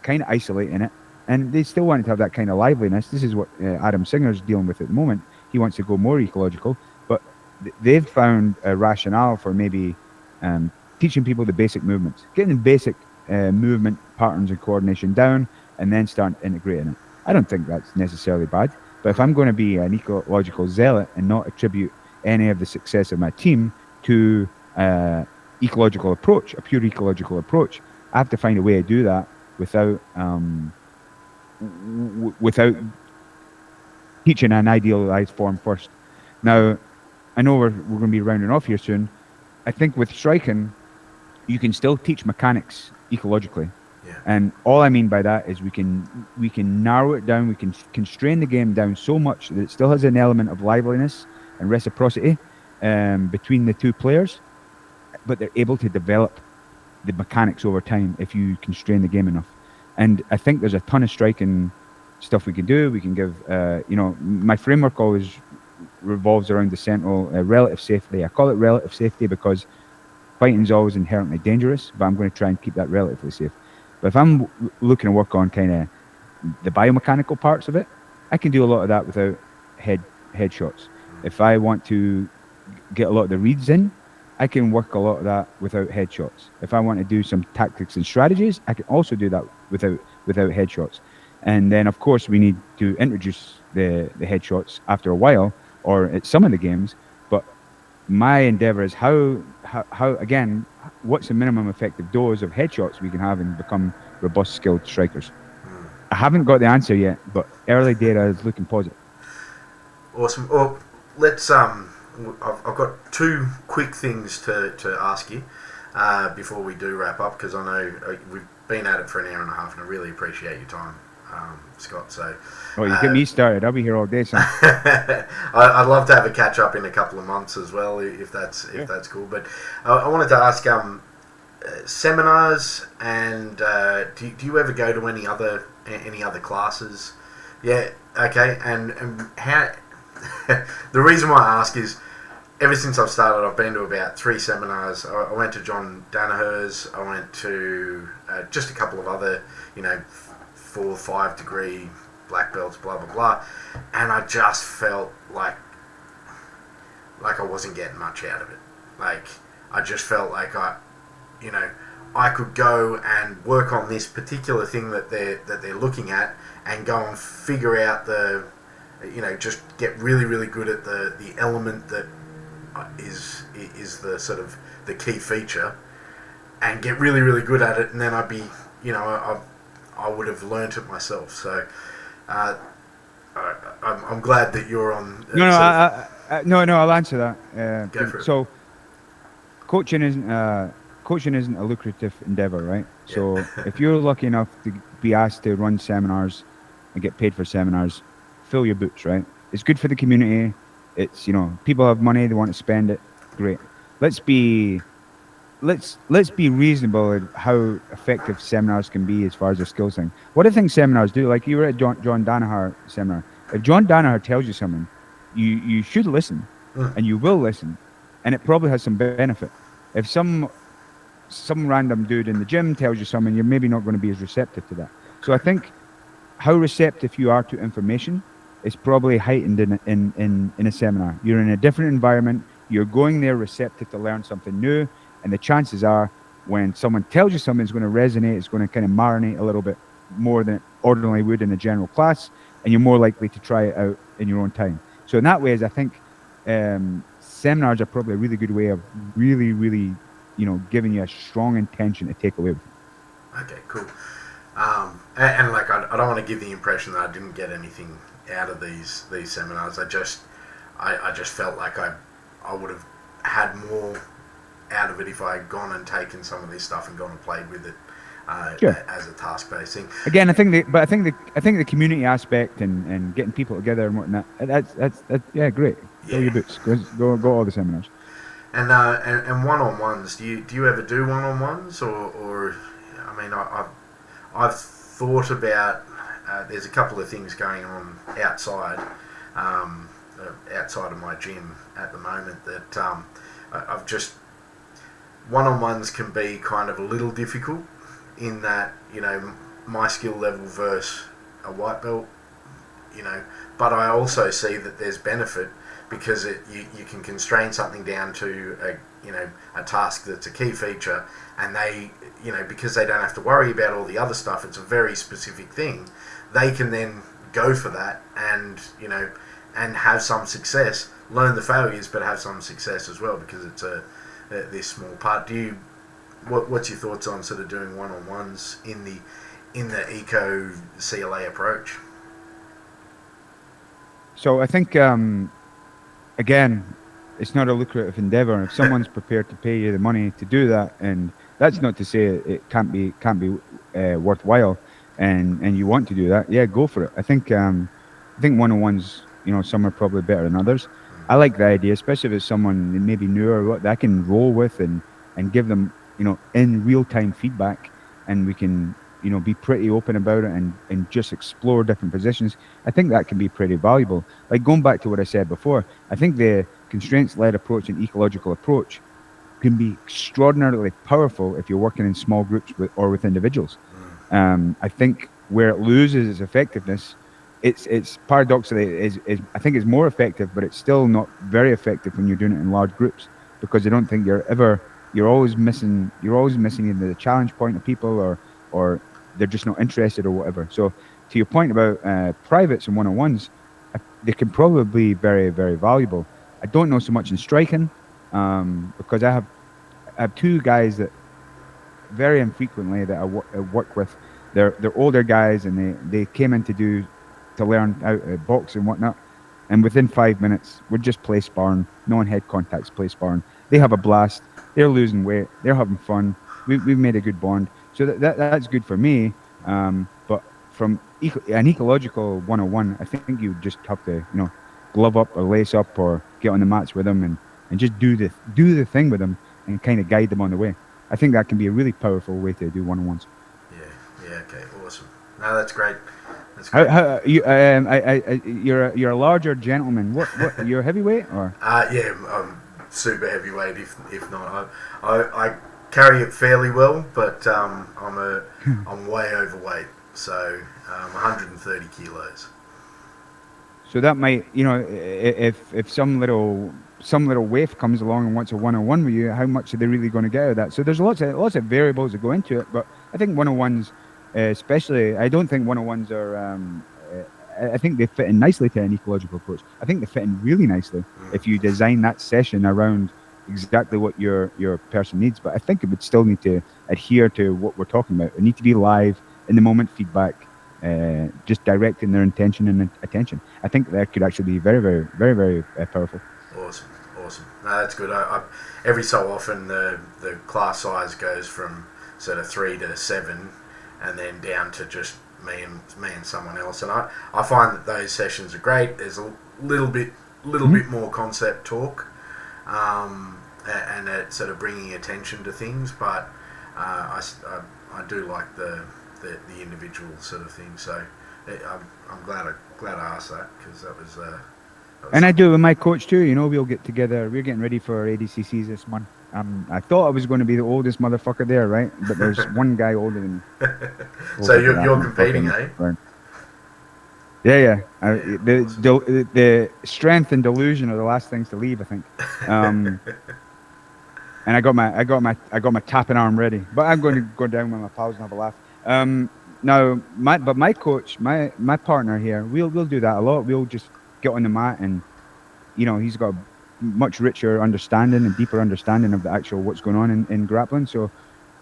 kind of isolating it, and they still want to have that kind of liveliness. This is what Adam Singer's dealing with at the moment. He wants to go more ecological, but they've found a rationale for maybe teaching people the basic movements, getting the basic movement patterns and coordination down, and then start integrating it. I don't think that's necessarily bad, but if I'm going to be an ecological zealot and not attribute any of the success of my team to ecological approach, a pure ecological approach, I have to find a way to do that without without teaching an idealized form first. Now, I know we're going to be rounding off here soon. I think with striking, you can still teach mechanics ecologically. Yeah. And all I mean by that is we can narrow it down, we can constrain the game down so much that it still has an element of liveliness and reciprocity between the two players, but they're able to develop the mechanics over time if you constrain the game enough. And I think there's a ton of striking stuff we can do. We can give, my framework always revolves around the central relative safety. I call it relative safety because fighting is always inherently dangerous, but I'm going to try and keep that relatively safe. But if I'm looking to work on kind of the biomechanical parts of it, I can do a lot of that without headshots. If I want to get a lot of the reads in, I can work a lot of that without headshots. If I want to do some tactics and strategies, I can also do that without headshots. And then, of course, we need to introduce the headshots after a while, or at some of the games. But my endeavor is how again, what's the minimum effective dose of headshots we can have and become robust, skilled strikers? I haven't got the answer yet, but early data is looking positive. Awesome. Well, let's. I've got 2 quick things to ask you before we do wrap up, because I know we've been at it for an hour and a half, and I really appreciate your time, Scott. So. Oh, you get me started. I'll be here all day, son. I'd love to have a catch up in a couple of months as well, if that's cool. But I wanted to ask, seminars, and do you ever go to any other classes? Yeah. Okay. And how? The reason why I ask is, ever since I've started, I've been to about 3 seminars. I went to John Danaher's. I went to just a couple of other, 4 or 5 degree black belts, blah blah blah, and I just felt like I wasn't getting much out of it. Like, I just felt like I could go and work on this particular thing that they're looking at, and go and figure out just get really really good at the element that is the sort of the key feature, and get really really good at it, and then I'd be I would have learnt it myself. So I'm glad that you're on. No, I'll answer that. Go for it. So, coaching isn't a lucrative endeavor, right? Yeah. So, if you're lucky enough to be asked to run seminars and get paid for seminars, fill your boots, right? It's good for the community. It's people have money, they want to spend it. Great. Let's be reasonable at how effective seminars can be as far as a skills thing. What I think seminars do, like you were at John Danaher seminar. If John Danaher tells you something, you should listen, and you will listen, and it probably has some benefit. If some random dude in the gym tells you something, you're maybe not going to be as receptive to that. So I think how receptive you are to information is probably heightened in a seminar. You're in a different environment. You're going there receptive to learn something new. And the chances are, when someone tells you something, it's going to resonate, it's going to kind of marinate a little bit more than it ordinarily would in a general class, and you're more likely to try it out in your own time. So in that way, I think seminars are probably a really good way of really, really, giving you a strong intention to take away with you. Okay, cool. And like, I don't want to give the impression that I didn't get anything out of these seminars. I just felt like I would have had more out of it if I had gone and taken some of this stuff and gone and played with it Sure. as a task-based thing. Again, I think the community aspect and getting people together and whatnot. That's yeah, great. Go your boots. Go all the seminars. And one-on-ones. Do you ever do one-on-ones or I mean I've thought about. There's a couple of things going on outside of my gym at the moment that I've just one-on-ones can be kind of a little difficult in that, you know, my skill level versus a white belt, you know, but I also see that there's benefit because you can constrain something down to a task that's a key feature, and they, you know, because they don't have to worry about all the other stuff, it's a very specific thing, they can then go for that and, you know, and have some success, learn the failures but have some success as well because it's this small part. What's your thoughts on sort of doing one-on-ones in the eco CLA approach? So I think again, it's not a lucrative endeavor. If someone's prepared to pay you the money to do that, and that's not to say it can't be worthwhile, and you want to do that, yeah, go for it. I think one-on-ones, you know, some are probably better than others. I like the idea, especially if it's someone maybe newer that I can roll with and give them, you know, in real-time feedback, and we can, you know, be pretty open about it and just explore different positions. I think that can be pretty valuable. Like going back to what I said before, I think the constraints-led approach and ecological approach can be extraordinarily powerful if you're working in small groups or with individuals. I think where it loses its effectiveness, it's paradoxically is I think it's more effective, but it's still not very effective when you're doing it in large groups, because I don't think you're always missing either the challenge point of people or they're just not interested or whatever. So to your point about privates and one-on-ones, they can probably be very, very valuable. I don't know so much in striking because I have two guys that very infrequently that I work with. They're older guys, and they came in to learn how to box and whatnot. And within 5 minutes, we're just play sparring, no one head contacts, play sparring. They have a blast. They're losing weight. They're having fun. We've made a good bond. So that's good for me. But from an ecological 101, I think you just have to, you know, glove up or lace up or get on the mats with them and just do the thing with them and kind of guide them on the way. I think that can be a really powerful way to do one-on-ones. Yeah, okay, awesome. No, that's great. That's great. You're a larger gentleman. What you're a heavyweight or? Yeah, I'm super heavyweight. If not, I carry it fairly well, but I'm way overweight. So 130 kilos. So that might, you know, if some little waif comes along and wants a one-on-one with you, how much are they really going to get out of that? So there's lots of variables that go into it, but I think one-on-ones, especially, I don't think one-on-ones are. I think they fit in nicely to an ecological approach. I think they fit in really nicely if you design that session around exactly what your person needs. But I think it would still need to adhere to what we're talking about. It need to be live, in the moment feedback, just directing their intention and attention. I think that could actually be very, very, very, very powerful. Awesome. No, that's good. I every so often the class size goes from sort of 3 to 7, and then down to just me and someone else. And I find that those sessions are great. There's a little bit more concept talk, and it's sort of bringing attention to things. But I do like the individual sort of thing. So I'm glad I asked that, because that was. And I do with my coach too. You know, we'll get together. We're getting ready for ADCCs this month. I thought I was going to be the oldest motherfucker there, right? But there's one guy older than me. So you're competing, eh? Right. Yeah. The strength and delusion are the last things to leave, I think. And I got my tapping arm ready. But I'm going to go down with my pals and have a laugh. Now, my coach, my partner here, we'll do that a lot. We'll just get on the mat, and you know, he's got a much richer understanding and deeper understanding of the actual what's going on in grappling. So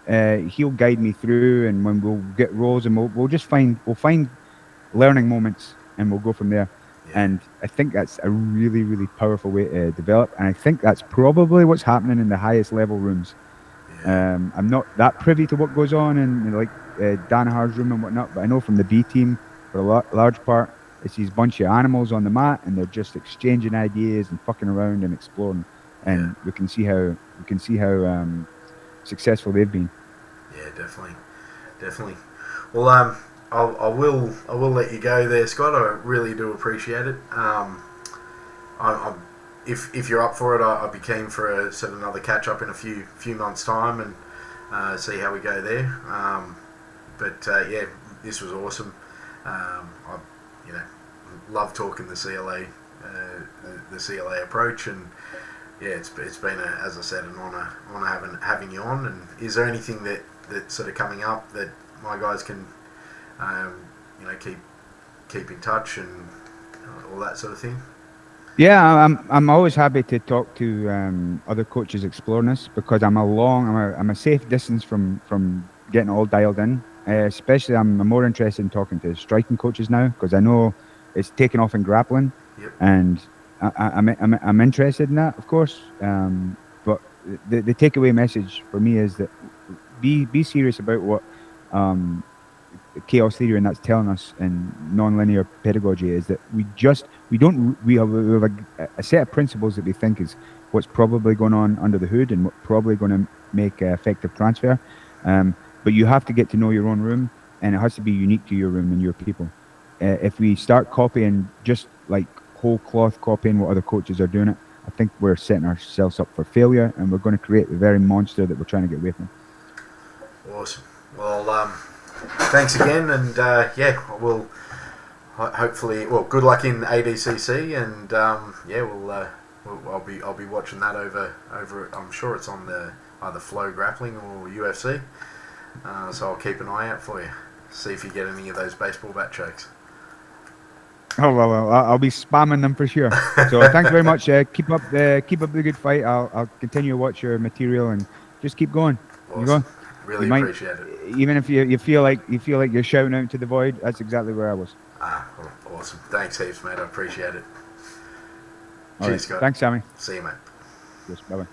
he'll guide me through, and when we'll get rolls, and we'll find learning moments, and we'll go from there. Yeah. And I think that's a really, really powerful way to develop, and I think that's probably what's happening in the highest level rooms. I'm not that privy to what goes on in like Danaher's room and whatnot, but I know from the B team, for a large part, it's these bunch of animals on the mat, and they're just exchanging ideas and fucking around and exploring, and we can see how successful they've been. Yeah, definitely. Well, I will let you go there, Scott. I really do appreciate it. If you're up for it, I'd be keen for another catch up in a few months' time and see how we go there. But this was awesome. I love talking the CLA, the CLA approach, and it's been as I said, an honour having you on. And is there anything that's sort of coming up that my guys can keep in touch and all that sort of thing? Yeah, I'm always happy to talk to other coaches exploring this, because I'm a safe distance from getting all dialed in. Especially, I'm more interested in talking to striking coaches now, because I know it's taken off in grappling, and I'm interested in that, of course. But the takeaway message for me is that be serious about what chaos theory and that's telling us in non-linear pedagogy is that we have a set of principles that we think is what's probably going on under the hood and what's probably going to make effective transfer. But you have to get to know your own room, and it has to be unique to your room and your people. If we start copying, just like whole cloth copying what other coaches are doing it, I think we're setting ourselves up for failure, and we're going to create the very monster that we're trying to get away from. Awesome. Well, thanks again, and we'll hopefully. Well, good luck in ADCC, and I'll be watching that over. I'm sure it's on the either Flow Grappling or UFC. So I'll keep an eye out for you. See if you get any of those baseball bat chokes. Oh well, I'll be spamming them for sure. So thanks very much. Keep up the good fight. I'll continue to watch your material and just keep going. Awesome. You go. Really appreciate it. Even if you feel like you're shouting out to the void, that's exactly where I was. Well, awesome. Thanks heaps, mate. I appreciate it. All Cheers, right. Scott. Thanks, Sammy. See you, mate. Yes, bye-bye.